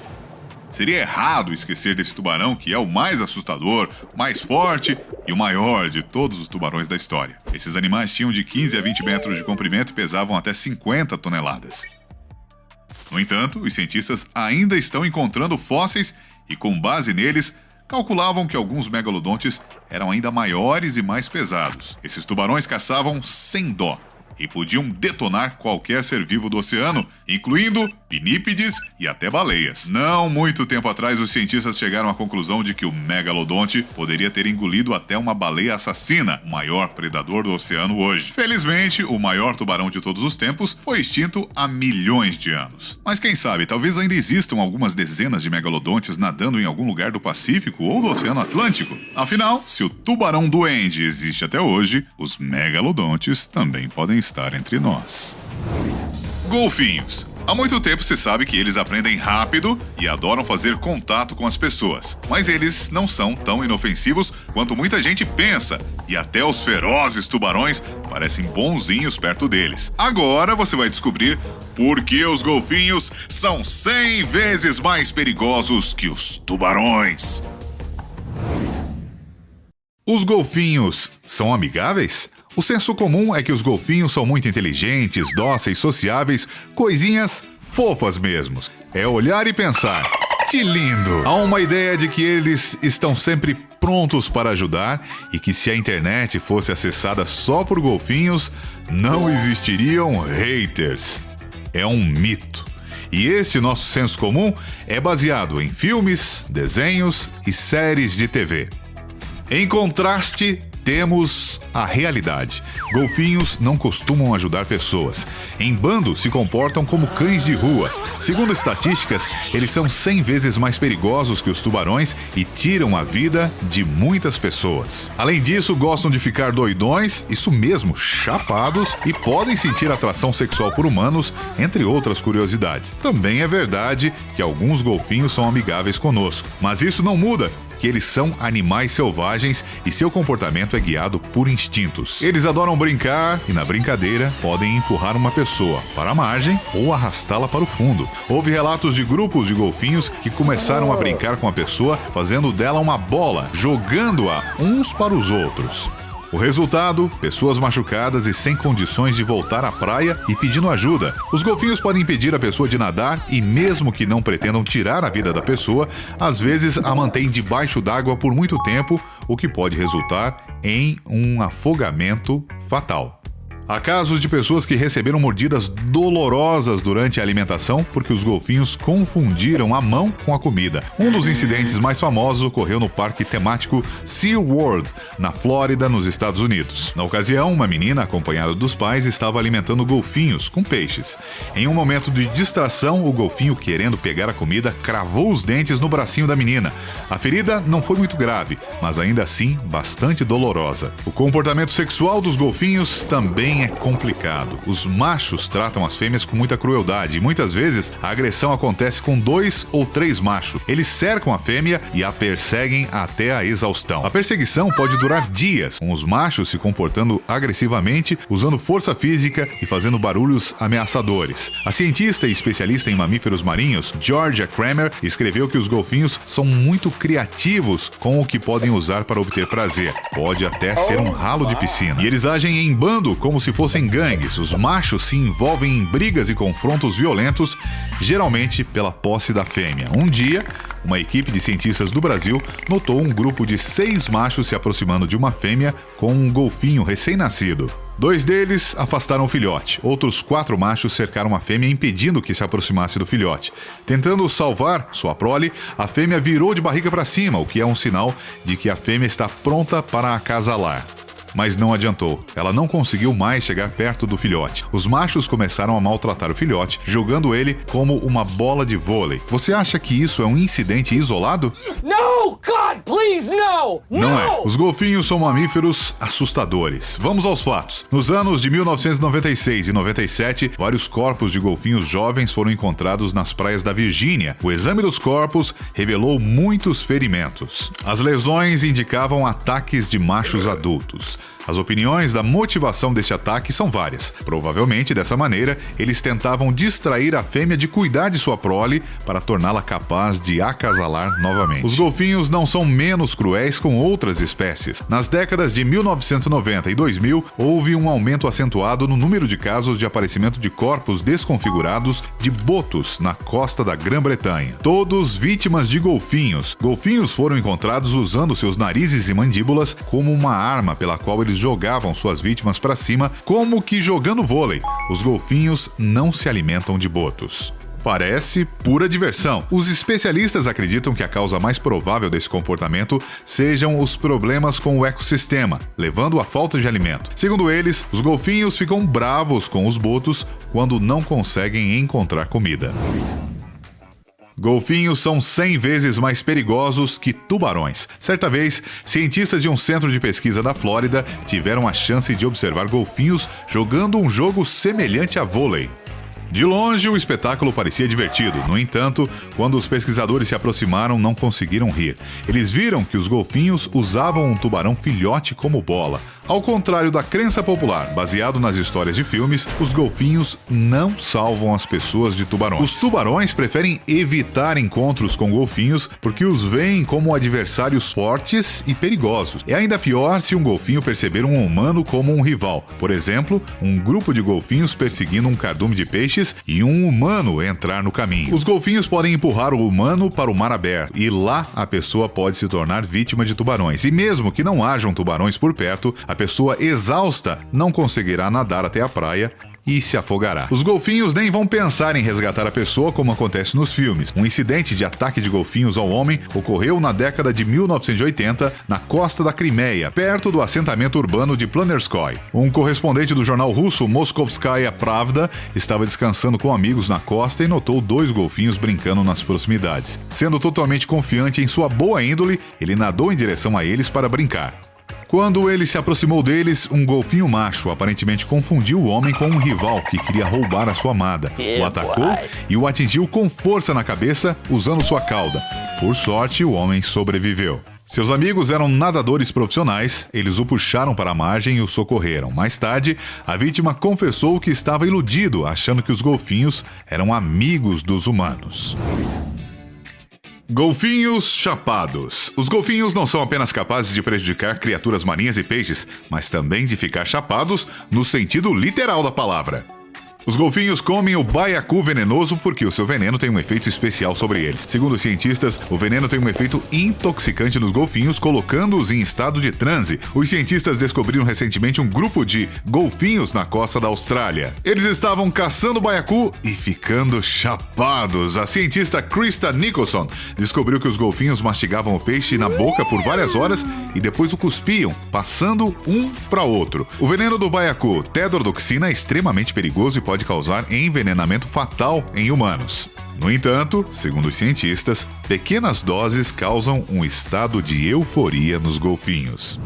Seria errado esquecer desse tubarão que é o mais assustador, mais forte e o maior de todos os tubarões da história. Esses animais tinham de 15 a 20 metros de comprimento e pesavam até 50 toneladas. No entanto, os cientistas ainda estão encontrando fósseis e, com base neles, calculavam que alguns megalodontes eram ainda maiores e mais pesados. Esses tubarões caçavam sem dó e podiam detonar qualquer ser vivo do oceano, incluindo pinípedes e até baleias. Não muito tempo atrás, os cientistas chegaram à conclusão de que o megalodonte poderia ter engolido até uma baleia assassina, o maior predador do oceano hoje. Felizmente, o maior tubarão de todos os tempos foi extinto há milhões de anos. Mas quem sabe, talvez ainda existam algumas dezenas de megalodontes nadando em algum lugar do Pacífico ou do Oceano Atlântico. Afinal, se o tubarão duende existe até hoje, os megalodontes também podem estar entre nós. Golfinhos. Há muito tempo se sabe que eles aprendem rápido e adoram fazer contato com as pessoas. Mas eles não são tão inofensivos quanto muita gente pensa, e até os ferozes tubarões parecem bonzinhos perto deles. Agora você vai descobrir por que os golfinhos são 100 vezes mais perigosos que os tubarões. Os golfinhos são amigáveis? O senso comum é que os golfinhos são muito inteligentes, dóceis, sociáveis, coisinhas fofas mesmo. É olhar e pensar, que lindo! Há uma ideia de que eles estão sempre prontos para ajudar e que se a internet fosse acessada só por golfinhos, não existiriam haters. É um mito. E esse nosso senso comum é baseado em filmes, desenhos e séries de TV. Em contraste, temos a realidade. Golfinhos não costumam ajudar pessoas. Em bando, se comportam como cães de rua. Segundo estatísticas, eles são 100 vezes mais perigosos que os tubarões e tiram a vida de muitas pessoas. Além disso, gostam de ficar doidões, isso mesmo, chapados, e podem sentir atração sexual por humanos, entre outras curiosidades. Também é verdade que alguns golfinhos são amigáveis conosco, mas isso não muda que eles são animais selvagens e seu comportamento é guiado por instintos. Eles adoram brincar e, na brincadeira, podem empurrar uma pessoa para a margem ou arrastá-la para o fundo. Houve relatos de grupos de golfinhos que começaram a brincar com a pessoa, fazendo dela uma bola, jogando-a uns para os outros. O resultado, pessoas machucadas e sem condições de voltar à praia e pedindo ajuda. Os golfinhos podem impedir a pessoa de nadar e, mesmo que não pretendam tirar a vida da pessoa, às vezes a mantêm debaixo d'água por muito tempo, o que pode resultar em um afogamento fatal. Há casos de pessoas que receberam mordidas dolorosas durante a alimentação porque os golfinhos confundiram a mão com a comida. Um dos incidentes mais famosos ocorreu no parque temático SeaWorld, na Flórida, nos Estados Unidos. Na ocasião, uma menina, acompanhada dos pais, estava alimentando golfinhos com peixes. Em um momento de distração, o golfinho, querendo pegar a comida, cravou os dentes no bracinho da menina. A ferida não foi muito grave, mas ainda assim bastante dolorosa. O comportamento sexual dos golfinhos também é complicado. Os machos tratam as fêmeas com muita crueldade e muitas vezes a agressão acontece com 2 ou 3 machos. Eles cercam a fêmea e a perseguem até a exaustão. A perseguição pode durar dias, com os machos se comportando agressivamente, usando força física e fazendo barulhos ameaçadores. A cientista e especialista em mamíferos marinhos, Georgia Kramer, escreveu que os golfinhos são muito criativos com o que podem usar para obter prazer. Pode até ser um ralo de piscina. E eles agem em bando como se fossem gangues. Os machos se envolvem em brigas e confrontos violentos, geralmente pela posse da fêmea. Um dia, uma equipe de cientistas do Brasil notou um grupo de 6 machos se aproximando de uma fêmea com um golfinho recém-nascido. 2 deles afastaram o filhote. Outros 4 machos cercaram a fêmea, impedindo que se aproximasse do filhote. Tentando salvar sua prole, a fêmea virou de barriga para cima, o que é um sinal de que a fêmea está pronta para acasalar. Mas não adiantou. Ela não conseguiu mais chegar perto do filhote. Os machos começaram a maltratar o filhote, jogando ele como uma bola de vôlei. Você acha que isso é um incidente isolado? No, God, please, no! Não é. Os golfinhos são mamíferos assustadores. Vamos aos fatos. Nos anos de 1996 e 97, vários corpos de golfinhos jovens foram encontrados nas praias da Virgínia. O exame dos corpos revelou muitos ferimentos. As lesões indicavam ataques de machos adultos. As opiniões da motivação deste ataque são várias. Provavelmente, dessa maneira, eles tentavam distrair a fêmea de cuidar de sua prole para torná-la capaz de acasalar novamente. Os golfinhos não são menos cruéis com outras espécies. Nas décadas de 1990 e 2000, houve um aumento acentuado no número de casos de aparecimento de corpos desconfigurados de botos na costa da Grã-Bretanha. Todos vítimas de golfinhos. Golfinhos foram encontrados usando seus narizes e mandíbulas como uma arma pela qual eles jogavam suas vítimas para cima, como que jogando vôlei. Os golfinhos não se alimentam de botos. Parece pura diversão. Os especialistas acreditam que a causa mais provável desse comportamento sejam os problemas com o ecossistema, levando à falta de alimento. Segundo eles, os golfinhos ficam bravos com os botos quando não conseguem encontrar comida. Golfinhos são 100 vezes mais perigosos que tubarões. Certa vez, cientistas de um centro de pesquisa da Flórida tiveram a chance de observar golfinhos jogando um jogo semelhante a vôlei. De longe, o espetáculo parecia divertido. No entanto, quando os pesquisadores se aproximaram, não conseguiram rir. Eles viram que os golfinhos usavam um tubarão filhote como bola. Ao contrário da crença popular, baseado nas histórias de filmes, os golfinhos não salvam as pessoas de tubarões. Os tubarões preferem evitar encontros com golfinhos porque os veem como adversários fortes e perigosos. É ainda pior se um golfinho perceber um humano como um rival. Por exemplo, um grupo de golfinhos perseguindo um cardume de peixes e um humano entrar no caminho. Os golfinhos podem empurrar o humano para o mar aberto e lá a pessoa pode se tornar vítima de tubarões. E mesmo que não hajam tubarões por perto, a pessoa exausta não conseguirá nadar até a praia e se afogará. Os golfinhos nem vão pensar em resgatar a pessoa como acontece nos filmes. Um incidente de ataque de golfinhos ao homem ocorreu na década de 1980 na costa da Crimeia, perto do assentamento urbano de Planetskoye. Um correspondente do jornal russo Moskovskaya Pravda estava descansando com amigos na costa e notou 2 golfinhos brincando nas proximidades. Sendo totalmente confiante em sua boa índole, ele nadou em direção a eles para brincar. Quando ele se aproximou deles, um golfinho macho aparentemente confundiu o homem com um rival que queria roubar a sua amada. O atacou e o atingiu com força na cabeça usando sua cauda. Por sorte, o homem sobreviveu. Seus amigos eram nadadores profissionais, eles o puxaram para a margem e o socorreram. Mais tarde, a vítima confessou que estava iludido, achando que os golfinhos eram amigos dos humanos. Golfinhos chapados. Os golfinhos não são apenas capazes de prejudicar criaturas marinhas e peixes, mas também de ficar chapados no sentido literal da palavra. Os golfinhos comem o baiacu venenoso porque o seu veneno tem um efeito especial sobre eles. Segundo os cientistas, o veneno tem um efeito intoxicante nos golfinhos, colocando-os em estado de transe. Os cientistas descobriram recentemente um grupo de golfinhos na costa da Austrália. Eles estavam caçando baiacu e ficando chapados. A cientista Krista Nicholson descobriu que os golfinhos mastigavam o peixe na boca por várias horas e depois o cuspiam, passando um para outro. O veneno do baiacu, tetrodotoxina, é extremamente perigoso e pode causar envenenamento fatal em humanos. No entanto, segundo os cientistas, pequenas doses causam um estado de euforia nos golfinhos.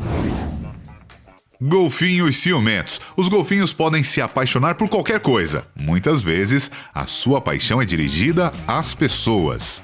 Golfinhos ciumentos. Os golfinhos podem se apaixonar por qualquer coisa. Muitas vezes, a sua paixão é dirigida às pessoas.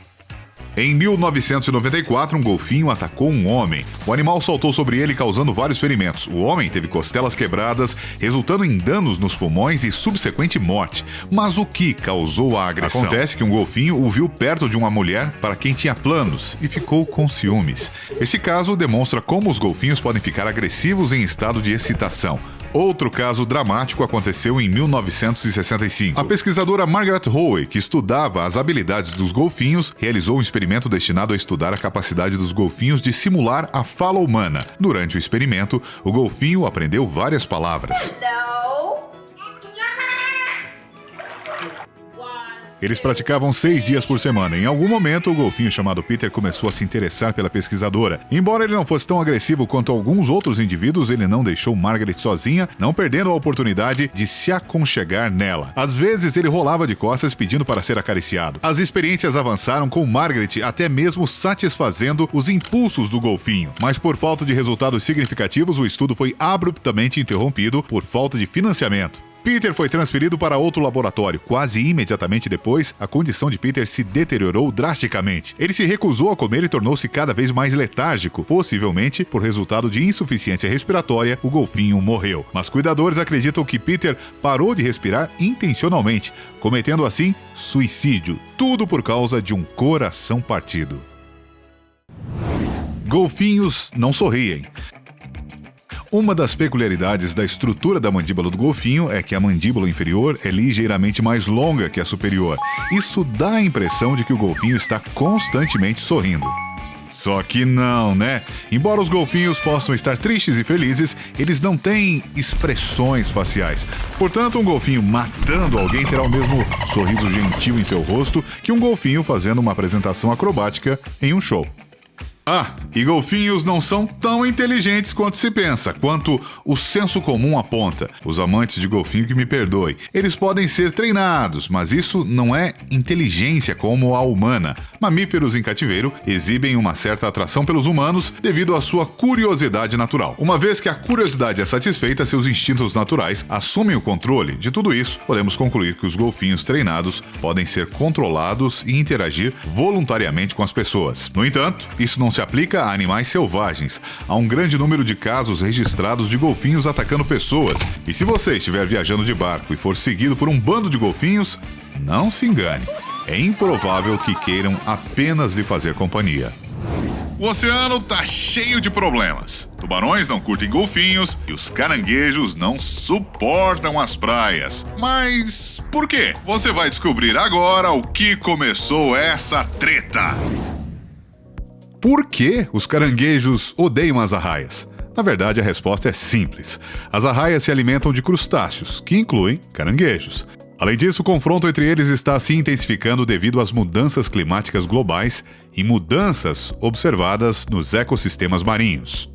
Em 1994, um golfinho atacou um homem. O animal saltou sobre ele, causando vários ferimentos. O homem teve costelas quebradas, resultando em danos nos pulmões e subsequente morte. Mas o que causou a agressão? Acontece que um golfinho o viu perto de uma mulher para quem tinha planos e ficou com ciúmes. Esse caso demonstra como os golfinhos podem ficar agressivos em estado de excitação. Outro caso dramático aconteceu em 1965. A pesquisadora Margaret Howe, que estudava as habilidades dos golfinhos, realizou um experimento destinado a estudar a capacidade dos golfinhos de simular a fala humana. Durante o experimento, o golfinho aprendeu várias palavras. Eles praticavam 6 dias por semana. Em algum momento, o golfinho chamado Peter começou a se interessar pela pesquisadora. Embora ele não fosse tão agressivo quanto alguns outros indivíduos, ele não deixou Margaret sozinha, não perdendo a oportunidade de se aconchegar nela. Às vezes, ele rolava de costas pedindo para ser acariciado. As experiências avançaram com Margaret até mesmo satisfazendo os impulsos do golfinho. Mas por falta de resultados significativos, o estudo foi abruptamente interrompido por falta de financiamento. Peter foi transferido para outro laboratório. Quase imediatamente depois, a condição de Peter se deteriorou drasticamente. Ele se recusou a comer e tornou-se cada vez mais letárgico. Possivelmente, por resultado de insuficiência respiratória, o golfinho morreu. Mas cuidadores acreditam que Peter parou de respirar intencionalmente, cometendo assim suicídio. Tudo por causa de um coração partido. Golfinhos não sorriem. Uma das peculiaridades da estrutura da mandíbula do golfinho é que a mandíbula inferior é ligeiramente mais longa que a superior. Isso dá a impressão de que o golfinho está constantemente sorrindo. Só que não, né? Embora os golfinhos possam estar tristes e felizes, eles não têm expressões faciais. Portanto, um golfinho matando alguém terá o mesmo sorriso gentil em seu rosto que um golfinho fazendo uma apresentação acrobática em um show. Ah, e golfinhos não são tão inteligentes quanto se pensa, quanto o senso comum aponta. Os amantes de golfinho que me perdoem. Eles podem ser treinados, mas isso não é inteligência como a humana. Mamíferos em cativeiro exibem uma certa atração pelos humanos devido à sua curiosidade natural. Uma vez que a curiosidade é satisfeita, seus instintos naturais assumem o controle de tudo isso, podemos concluir que os golfinhos treinados podem ser controlados e interagir voluntariamente com as pessoas. No entanto, isso não se aplica a animais selvagens. Há um grande número de casos registrados de golfinhos atacando pessoas. E se você estiver viajando de barco e for seguido por um bando de golfinhos, não se engane. É improvável que queiram apenas lhe fazer companhia. O oceano tá cheio de problemas. Tubarões não curtem golfinhos e os caranguejos não suportam as praias. Mas por quê? Você vai descobrir agora o que começou essa treta. Por que os caranguejos odeiam as arraias? Na verdade, a resposta é simples. As arraias se alimentam de crustáceos, que incluem caranguejos. Além disso, o confronto entre eles está se intensificando devido às mudanças climáticas globais e mudanças observadas nos ecossistemas marinhos.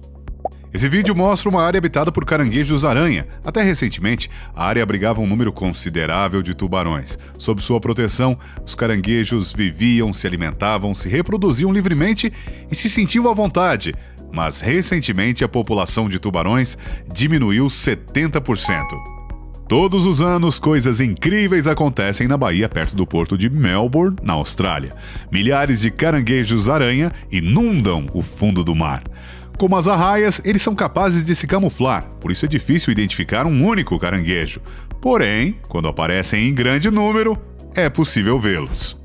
Esse vídeo mostra uma área habitada por caranguejos-aranha. Até recentemente, a área abrigava um número considerável de tubarões. Sob sua proteção, os caranguejos viviam, se alimentavam, se reproduziam livremente e se sentiam à vontade. Mas recentemente a população de tubarões diminuiu 70%. Todos os anos, coisas incríveis acontecem na Bahia, perto do porto de Melbourne, na Austrália. Milhares de caranguejos-aranha inundam o fundo do mar. Como as arraias, eles são capazes de se camuflar, por isso é difícil identificar um único caranguejo. Porém, quando aparecem em grande número, é possível vê-los.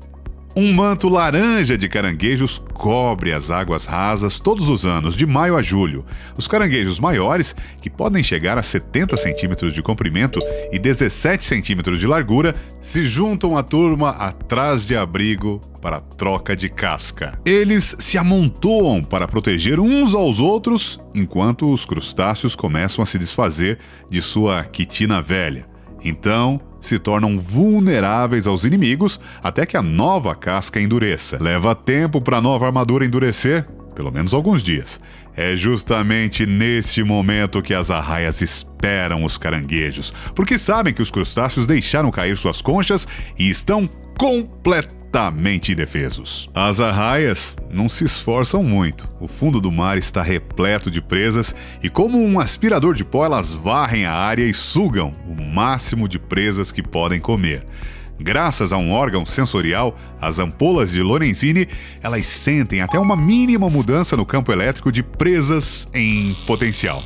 Um manto laranja de caranguejos cobre as águas rasas todos os anos, de maio a julho. Os caranguejos maiores, que podem chegar a 70 centímetros de comprimento e 17 centímetros de largura, se juntam à turma atrás de abrigo para troca de casca. Eles se amontoam para proteger uns aos outros, enquanto os crustáceos começam a se desfazer de sua quitina velha. Então, se tornam vulneráveis aos inimigos até que a nova casca endureça. Leva tempo para a nova armadura endurecer, pelo menos alguns dias. É justamente neste momento que as arraias esperam os caranguejos, porque sabem que os crustáceos deixaram cair suas conchas e estão completamente indefesos. As arraias não se esforçam muito. O fundo do mar está repleto de presas e, como um aspirador de pó, elas varrem a área e sugam o máximo de presas que podem comer. Graças a um órgão sensorial, as ampolas de Lorenzini, elas sentem até uma mínima mudança no campo elétrico de presas em potencial.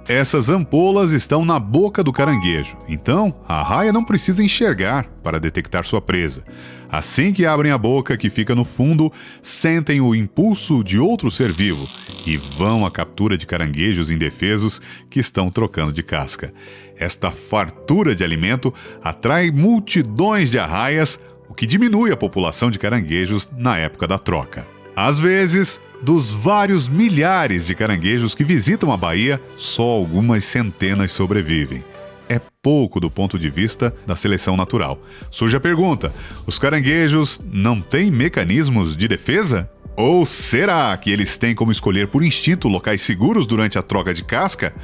Essas ampolas estão na boca do caranguejo, então a arraia não precisa enxergar para detectar sua presa. Assim que abrem a boca, que fica no fundo, sentem o impulso de outro ser vivo e vão à captura de caranguejos indefesos que estão trocando de casca. Esta fartura de alimento atrai multidões de arraias, o que diminui a população de caranguejos na época da troca. Às vezes, dos vários milhares de caranguejos que visitam a Bahia, só algumas centenas sobrevivem. É pouco do ponto de vista da seleção natural. Surge a pergunta: os caranguejos não têm mecanismos de defesa? Ou será que eles têm como escolher por instinto locais seguros durante a troca de casca?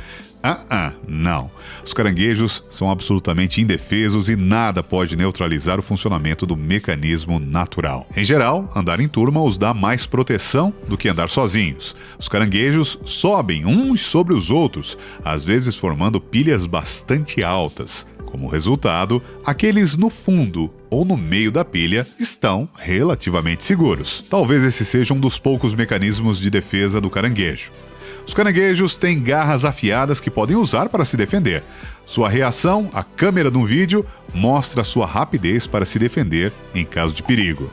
Não. Os caranguejos são absolutamente indefesos e nada pode neutralizar o funcionamento do mecanismo natural. Em geral, andar em turma os dá mais proteção do que andar sozinhos. Os caranguejos sobem uns sobre os outros, às vezes formando pilhas bastante altas. Como resultado, aqueles no fundo ou no meio da pilha estão relativamente seguros. Talvez esse seja um dos poucos mecanismos de defesa do caranguejo. Os caranguejos têm garras afiadas que podem usar para se defender. Sua reação, a câmera no vídeo, mostra sua rapidez para se defender em caso de perigo.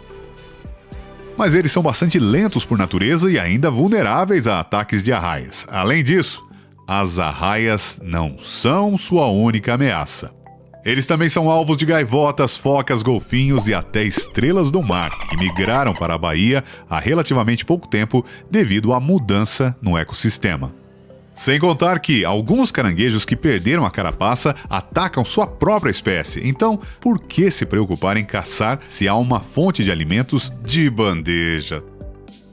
Mas eles são bastante lentos por natureza e ainda vulneráveis a ataques de arraias. Além disso, as arraias não são sua única ameaça. Eles também são alvos de gaivotas, focas, golfinhos e até estrelas do mar, que migraram para a baía há relativamente pouco tempo devido à mudança no ecossistema. Sem contar que alguns caranguejos que perderam a carapaça atacam sua própria espécie. Então, por que se preocupar em caçar se há uma fonte de alimentos de bandeja?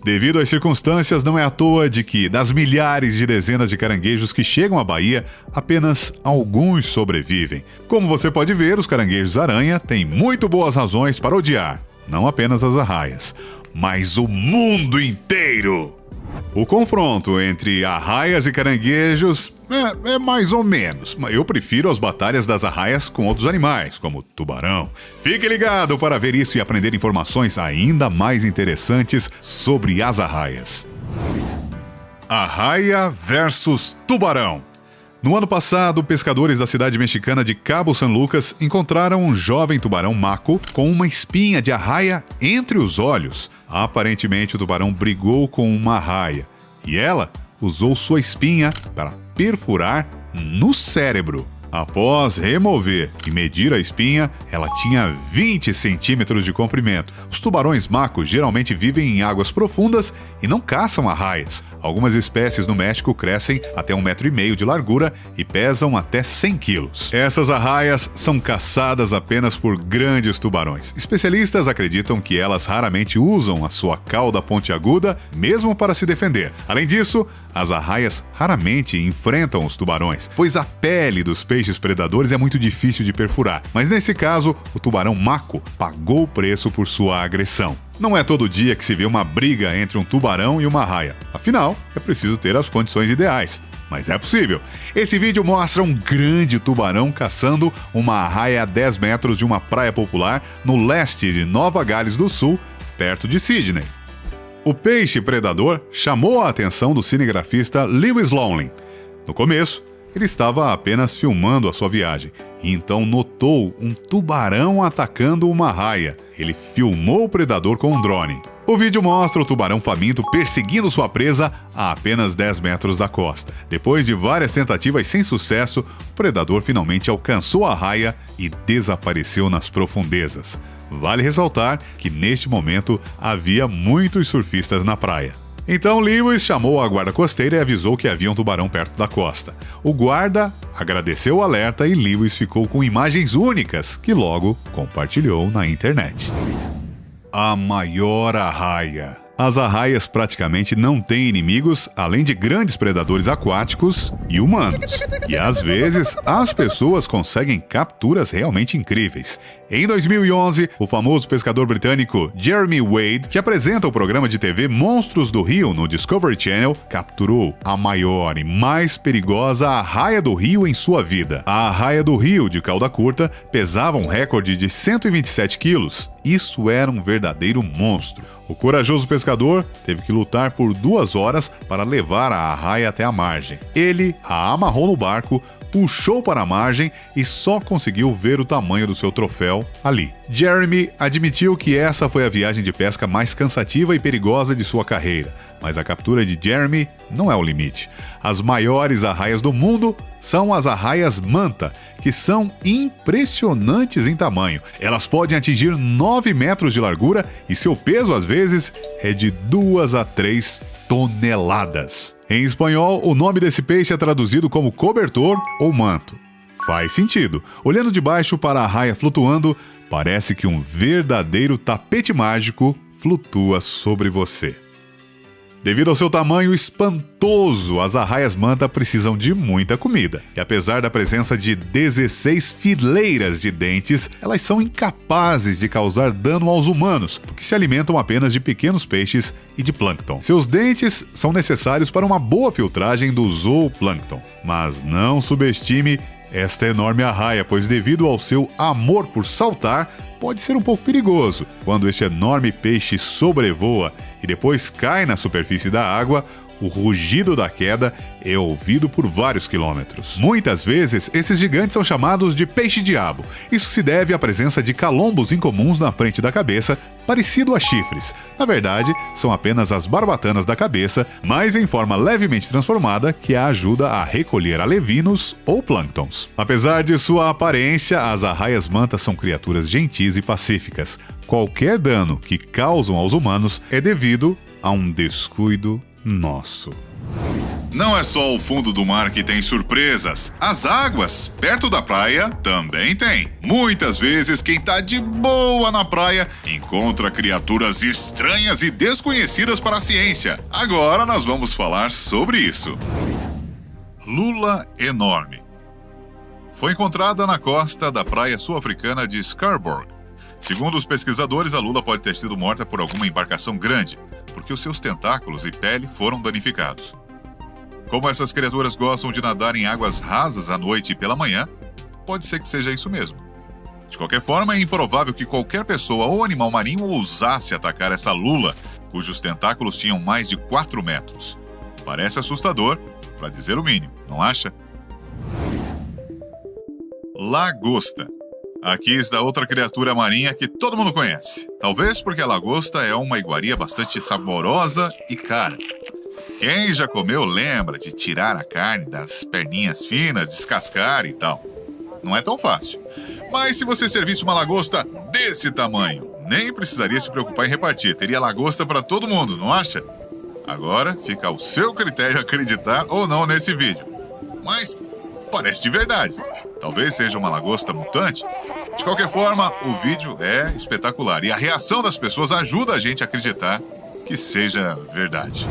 Devido às circunstâncias, não é à toa de que, das milhares de dezenas de caranguejos que chegam à baía, apenas alguns sobrevivem. Como você pode ver, os caranguejos-aranha têm muito boas razões para odiar, não apenas as arraias, mas o mundo inteiro! O confronto entre arraias e caranguejos é mais ou menos. Eu prefiro as batalhas das arraias com outros animais, como tubarão. Fique ligado para ver isso e aprender informações ainda mais interessantes sobre as arraias. Arraia versus tubarão. No ano passado, pescadores da cidade mexicana de Cabo San Lucas encontraram um jovem tubarão maco com uma espinha de arraia entre os olhos. Aparentemente, o tubarão brigou com uma arraia e ela usou sua espinha para perfurar no cérebro. Após remover e medir a espinha, ela tinha 20 centímetros de comprimento. Os tubarões macos geralmente vivem em águas profundas e não caçam arraias. Algumas espécies no México crescem até 1,5 metro de largura e pesam até 100 quilos. Essas arraias são caçadas apenas por grandes tubarões. Especialistas acreditam que elas raramente usam a sua cauda pontiaguda, mesmo para se defender. Além disso, as arraias raramente enfrentam os tubarões, pois a pele dos peixes predadores é muito difícil de perfurar. Mas nesse caso, o tubarão maco pagou o preço por sua agressão. Não é todo dia que se vê uma briga entre um tubarão e uma arraia. Afinal, é preciso ter as condições ideais. Mas é possível. Esse vídeo mostra um grande tubarão caçando uma arraia a 10 metros de uma praia popular no leste de Nova Gales do Sul, perto de Sydney. O peixe predador chamou a atenção do cinegrafista Lewis Loughlin. No começo, ele estava apenas filmando a sua viagem e então notou um tubarão atacando uma arraia. Ele filmou o predador com um drone. O vídeo mostra o tubarão faminto perseguindo sua presa a apenas 10 metros da costa. Depois de várias tentativas sem sucesso, o predador finalmente alcançou a arraia e desapareceu nas profundezas. Vale ressaltar que neste momento havia muitos surfistas na praia. Então Lewis chamou a guarda costeira e avisou que havia um tubarão perto da costa. O guarda agradeceu o alerta e Lewis ficou com imagens únicas, que logo compartilhou na internet. A maior arraia. As arraias praticamente não têm inimigos, além de grandes predadores aquáticos e humanos. E às vezes, as pessoas conseguem capturas realmente incríveis. Em 2011, o famoso pescador britânico Jeremy Wade, que apresenta o programa de TV Monstros do Rio no Discovery Channel, capturou a maior e mais perigosa arraia do rio em sua vida. A arraia do rio, de cauda curta, pesava um recorde de 127 quilos. Isso era um verdadeiro monstro. O corajoso pescador teve que lutar por 2 horas para levar a arraia até a margem. Ele a amarrou no barco, puxou para a margem e só conseguiu ver o tamanho do seu troféu ali. Jeremy admitiu que essa foi a viagem de pesca mais cansativa e perigosa de sua carreira. Mas a captura de Jeremy não é o limite. As maiores arraias do mundo são as arraias manta, que são impressionantes em tamanho. Elas podem atingir 9 metros de largura e seu peso, às vezes, é de 2 a 3 toneladas. Em espanhol, o nome desse peixe é traduzido como cobertor ou manto. Faz sentido. Olhando de baixo para a arraia flutuando, parece que um verdadeiro tapete mágico flutua sobre você. Devido ao seu tamanho espantoso, as arraias manta precisam de muita comida. E apesar da presença de 16 fileiras de dentes, elas são incapazes de causar dano aos humanos, porque se alimentam apenas de pequenos peixes e de plâncton. Seus dentes são necessários para uma boa filtragem do zooplâncton. Mas não subestime esta enorme arraia, pois devido ao seu amor por saltar, pode ser um pouco perigoso. Quando este enorme peixe sobrevoa e depois cai na superfície da água, O rugido da queda é ouvido por vários quilômetros. Muitas vezes, esses gigantes são chamados de peixe-diabo. Isso se deve à presença de calombos incomuns na frente da cabeça, parecido a chifres. Na verdade, são apenas as barbatanas da cabeça, mas em forma levemente transformada, que a ajuda a recolher alevinos ou plânctons. Apesar de sua aparência, as arraias-mantas são criaturas gentis e pacíficas. Qualquer dano que causam aos humanos é devido a um descuido nosso. Não é só o fundo do mar que tem surpresas. As águas, perto da praia, também tem. Muitas vezes, quem tá de boa na praia encontra criaturas estranhas e desconhecidas para a ciência. Agora nós vamos falar sobre isso. Lula enorme. Foi encontrada na costa da praia sul-africana de Scarborough. Segundo os pesquisadores, a lula pode ter sido morta por alguma embarcação grande, porque os seus tentáculos e pele foram danificados. Como essas criaturas gostam de nadar em águas rasas à noite e pela manhã, pode ser que seja isso mesmo. De qualquer forma, é improvável que qualquer pessoa ou animal marinho ousasse atacar essa lula, cujos tentáculos tinham mais de 4 metros. Parece assustador, para dizer o mínimo, não acha? Lagosta. Aqui está outra criatura marinha que todo mundo conhece. Talvez porque a lagosta é uma iguaria bastante saborosa e cara. Quem já comeu lembra de tirar a carne das perninhas finas, descascar e tal. Não é tão fácil. Mas se você servisse uma lagosta desse tamanho, nem precisaria se preocupar em repartir. Teria lagosta para todo mundo, não acha? Agora fica ao seu critério acreditar ou não nesse vídeo. Mas parece de verdade. Talvez seja uma lagosta mutante. De qualquer forma, o vídeo é espetacular e a reação das pessoas ajuda a gente a acreditar que seja verdade.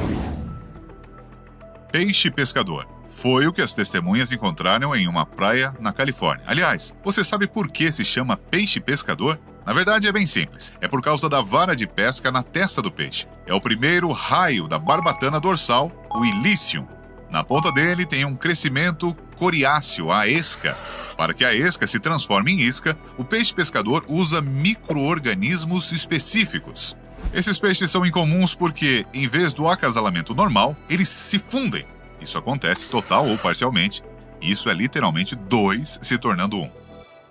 Peixe pescador. Foi o que as testemunhas encontraram em uma praia na Califórnia. Aliás, você sabe por que se chama peixe pescador? Na verdade, é bem simples. É por causa da vara de pesca na testa do peixe. É o primeiro raio da barbatana dorsal, o ilícium. Na ponta dele tem um crescimento coriáceo, a esca. Para que a esca se transforme em isca, o peixe pescador usa micro-organismos específicos. Esses peixes são incomuns porque, em vez do acasalamento normal, eles se fundem. Isso acontece total ou parcialmente. Isso é literalmente 2 se tornando 1.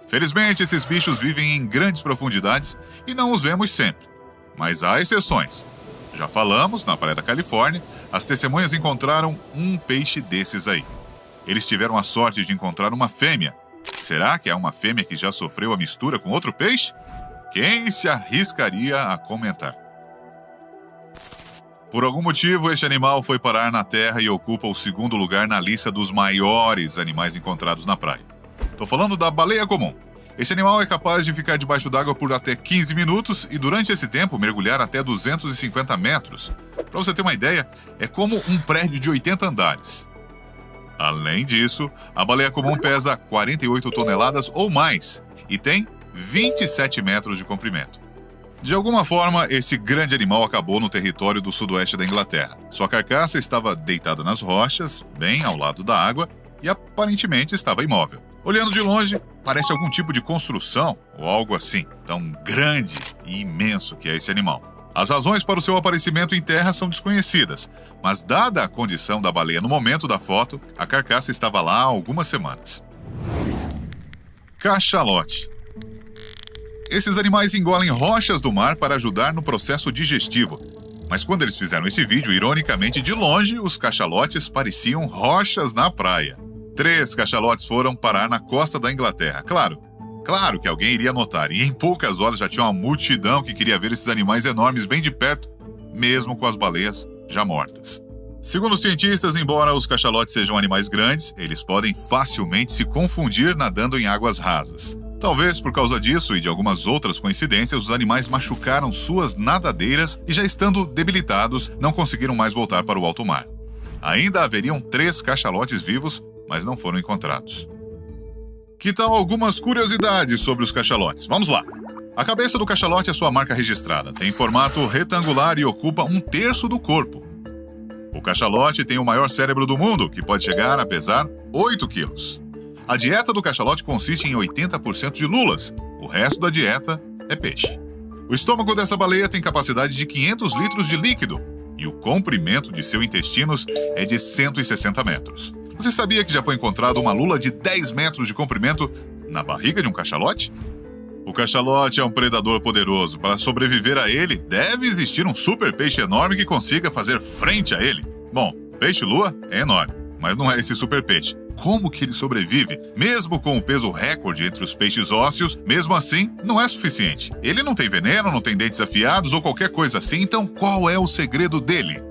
Felizmente, esses bichos vivem em grandes profundidades e não os vemos sempre. Mas há exceções. Já falamos, na praia da Califórnia, as testemunhas encontraram um peixe desses aí. Eles tiveram a sorte de encontrar uma fêmea. Será que é uma fêmea que já sofreu a mistura com outro peixe? Quem se arriscaria a comentar? Por algum motivo, este animal foi parar na terra e ocupa o 2º lugar na lista dos maiores animais encontrados na praia. Tô falando da baleia comum. Esse animal é capaz de ficar debaixo d'água por até 15 minutos e durante esse tempo mergulhar até 250 metros. Para você ter uma ideia, é como um prédio de 80 andares. Além disso, a baleia comum pesa 48 toneladas ou mais e tem 27 metros de comprimento. De alguma forma, esse grande animal acabou no território do sudoeste da Inglaterra. Sua carcaça estava deitada nas rochas, bem ao lado da água, e aparentemente estava imóvel. Olhando de longe, parece algum tipo de construção ou algo assim, tão grande e imenso que é esse animal. As razões para o seu aparecimento em terra são desconhecidas, mas dada a condição da baleia no momento da foto, a carcaça estava lá há algumas semanas. Cachalote. Esses animais engolem rochas do mar para ajudar no processo digestivo. Mas quando eles fizeram esse vídeo, ironicamente, de longe, os cachalotes pareciam rochas na praia. 3 cachalotes foram parar na costa da Inglaterra. Claro que alguém iria notar, e em poucas horas já tinha uma multidão que queria ver esses animais enormes bem de perto, mesmo com as baleias já mortas. Segundo os cientistas, embora os cachalotes sejam animais grandes, eles podem facilmente se confundir nadando em águas rasas. Talvez por causa disso e de algumas outras coincidências, os animais machucaram suas nadadeiras e, já estando debilitados, não conseguiram mais voltar para o alto mar. Ainda haveriam 3 cachalotes vivos, mas não foram encontrados. Que tal algumas curiosidades sobre os cachalotes? Vamos lá! A cabeça do cachalote é sua marca registrada. Tem formato retangular e ocupa 1/3 do corpo. O cachalote tem o maior cérebro do mundo, que pode chegar a pesar 8 quilos. A dieta do cachalote consiste em 80% de lulas. O resto da dieta é peixe. O estômago dessa baleia tem capacidade de 500 litros de líquido, e e o comprimento de seus intestinos é de 160 metros. Você sabia que já foi encontrado uma lula de 10 metros de comprimento na barriga de um cachalote? O cachalote é um predador poderoso. Para sobreviver a ele, deve existir um super peixe enorme que consiga fazer frente a ele. Bom, peixe-lua é enorme, mas não é esse super peixe. Como que ele sobrevive? Mesmo com o peso recorde entre os peixes ósseos, mesmo assim, não é suficiente. Ele não tem veneno, não tem dentes afiados ou qualquer coisa assim, então qual é o segredo dele?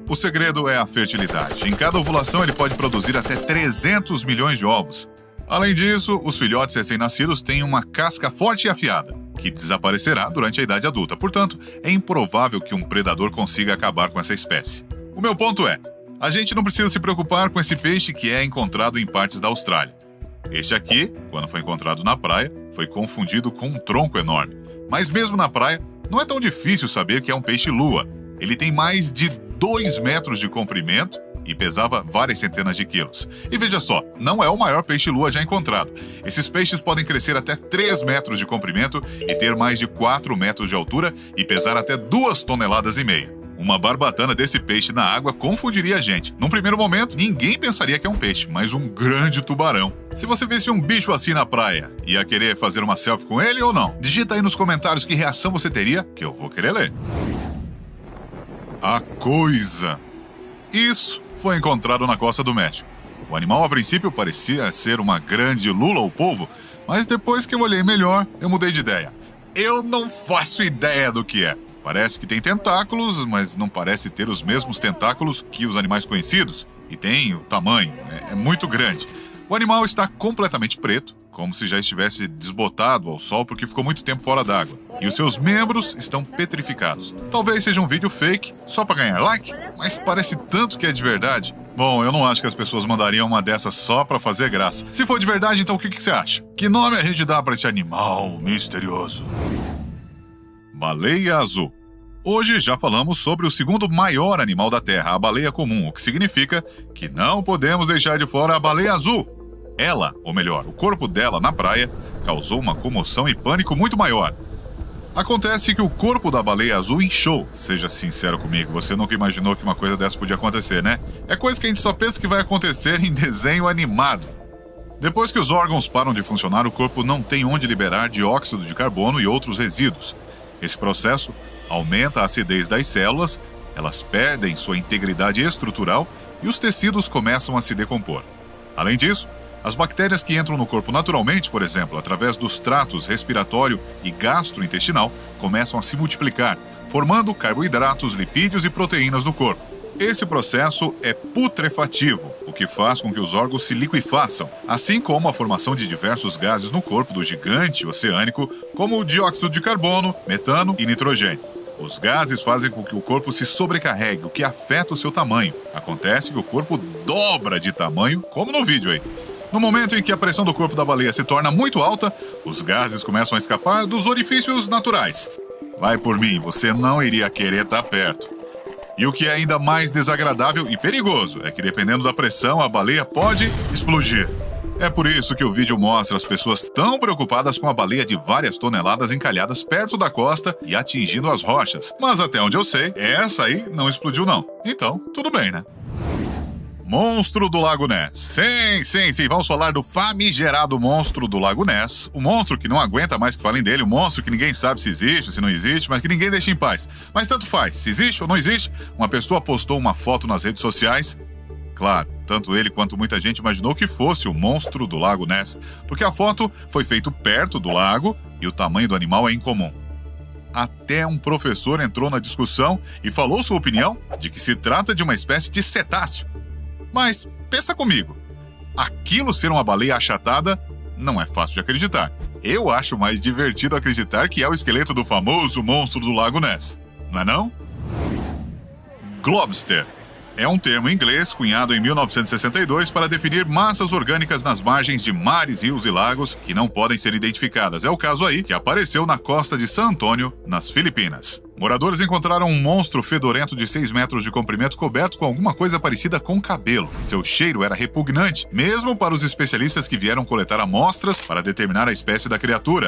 O segredo é a fertilidade. Em cada ovulação ele pode produzir até 300 milhões de ovos. Além disso, os filhotes recém-nascidos têm uma casca forte e afiada, que desaparecerá durante a idade adulta. Portanto, é improvável que um predador consiga acabar com essa espécie. O meu ponto é, a gente não precisa se preocupar com esse peixe que é encontrado em partes da Austrália. Este aqui, quando foi encontrado na praia, foi confundido com um tronco enorme. Mas mesmo na praia, não é tão difícil saber que é um peixe-lua. Ele tem mais de 2 metros de comprimento e pesava várias centenas de quilos. E veja só, não é o maior peixe-lua já encontrado. Esses peixes podem crescer até 3 metros de comprimento e ter mais de 4 metros de altura e pesar até 2,5 toneladas. Uma barbatana desse peixe na água confundiria a gente. Num primeiro momento, ninguém pensaria que é um peixe, mas um grande tubarão. Se você visse um bicho assim na praia, ia querer fazer uma selfie com ele ou não? Digita aí nos comentários que reação você teria, que eu vou querer ler. A coisa. Isso foi encontrado na costa do México. O animal a princípio parecia ser uma grande lula ou polvo, mas depois que eu olhei melhor, eu mudei de ideia. Eu não faço ideia do que é. Parece que tem tentáculos, mas não parece ter os mesmos tentáculos que os animais conhecidos. E tem o tamanho, é muito grande. O animal está completamente preto, como se já estivesse desbotado ao sol porque ficou muito tempo fora d'água. E os seus membros estão petrificados. Talvez seja um vídeo fake, só para ganhar like, mas parece tanto que é de verdade. Bom, eu não acho que as pessoas mandariam uma dessas só para fazer graça. Se for de verdade, então o que você acha? Que nome a gente dá para esse animal misterioso? Baleia azul. Hoje já falamos sobre o segundo maior animal da Terra, a baleia comum, o que significa que não podemos deixar de fora a baleia azul. Ela, ou melhor, o corpo dela na praia, causou uma comoção e pânico muito maior. Acontece que o corpo da baleia azul inchou. Seja sincero comigo, você nunca imaginou que uma coisa dessa podia acontecer, né? É coisa que a gente só pensa que vai acontecer em desenho animado. Depois que os órgãos param de funcionar, o corpo não tem onde liberar dióxido de carbono e outros resíduos. Esse processo aumenta a acidez das células, elas perdem sua integridade estrutural e os tecidos começam a se decompor. Além disso, as bactérias que entram no corpo naturalmente, por exemplo, através dos tratos respiratório e gastrointestinal, começam a se multiplicar, formando carboidratos, lipídios e proteínas no corpo. Esse processo é putrefativo, o que faz com que os órgãos se liquefaçam, assim como a formação de diversos gases no corpo do gigante oceânico, como o dióxido de carbono, metano e nitrogênio. Os gases fazem com que o corpo se sobrecarregue, o que afeta o seu tamanho. Acontece que o corpo dobra de tamanho, como no vídeo aí. No momento em que a pressão do corpo da baleia se torna muito alta, os gases começam a escapar dos orifícios naturais. Vai por mim, você não iria querer estar perto. E o que é ainda mais desagradável e perigoso é que, dependendo da pressão, a baleia pode explodir. É por isso que o vídeo mostra as pessoas tão preocupadas com a baleia de várias toneladas encalhadas perto da costa e atingindo as rochas. Mas até onde eu sei, essa aí não explodiu não. Então, tudo bem, né? Monstro do Lago Ness. Sim, vamos falar do famigerado monstro do Lago Ness. O monstro que não aguenta mais que falem dele, o monstro que ninguém sabe se existe, se não existe, mas que ninguém deixa em paz. Mas tanto faz, se existe ou não existe, uma pessoa postou uma foto nas redes sociais. Claro, tanto ele quanto muita gente imaginou que fosse o monstro do Lago Ness, porque a foto foi feita perto do lago e o tamanho do animal é incomum. Até um professor entrou na discussão e falou sua opinião de que se trata de uma espécie de cetáceo. Mas, pensa comigo, aquilo ser uma baleia achatada não é fácil de acreditar. Eu acho mais divertido acreditar que é o esqueleto do famoso monstro do Lago Ness, não é não? Globster é um termo inglês cunhado em 1962 para definir massas orgânicas nas margens de mares, rios e lagos que não podem ser identificadas. É o caso aí que apareceu na costa de San Antônio, nas Filipinas. Moradores encontraram um monstro fedorento de 6 metros de comprimento coberto com alguma coisa parecida com cabelo. Seu cheiro era repugnante, mesmo para os especialistas que vieram coletar amostras para determinar a espécie da criatura.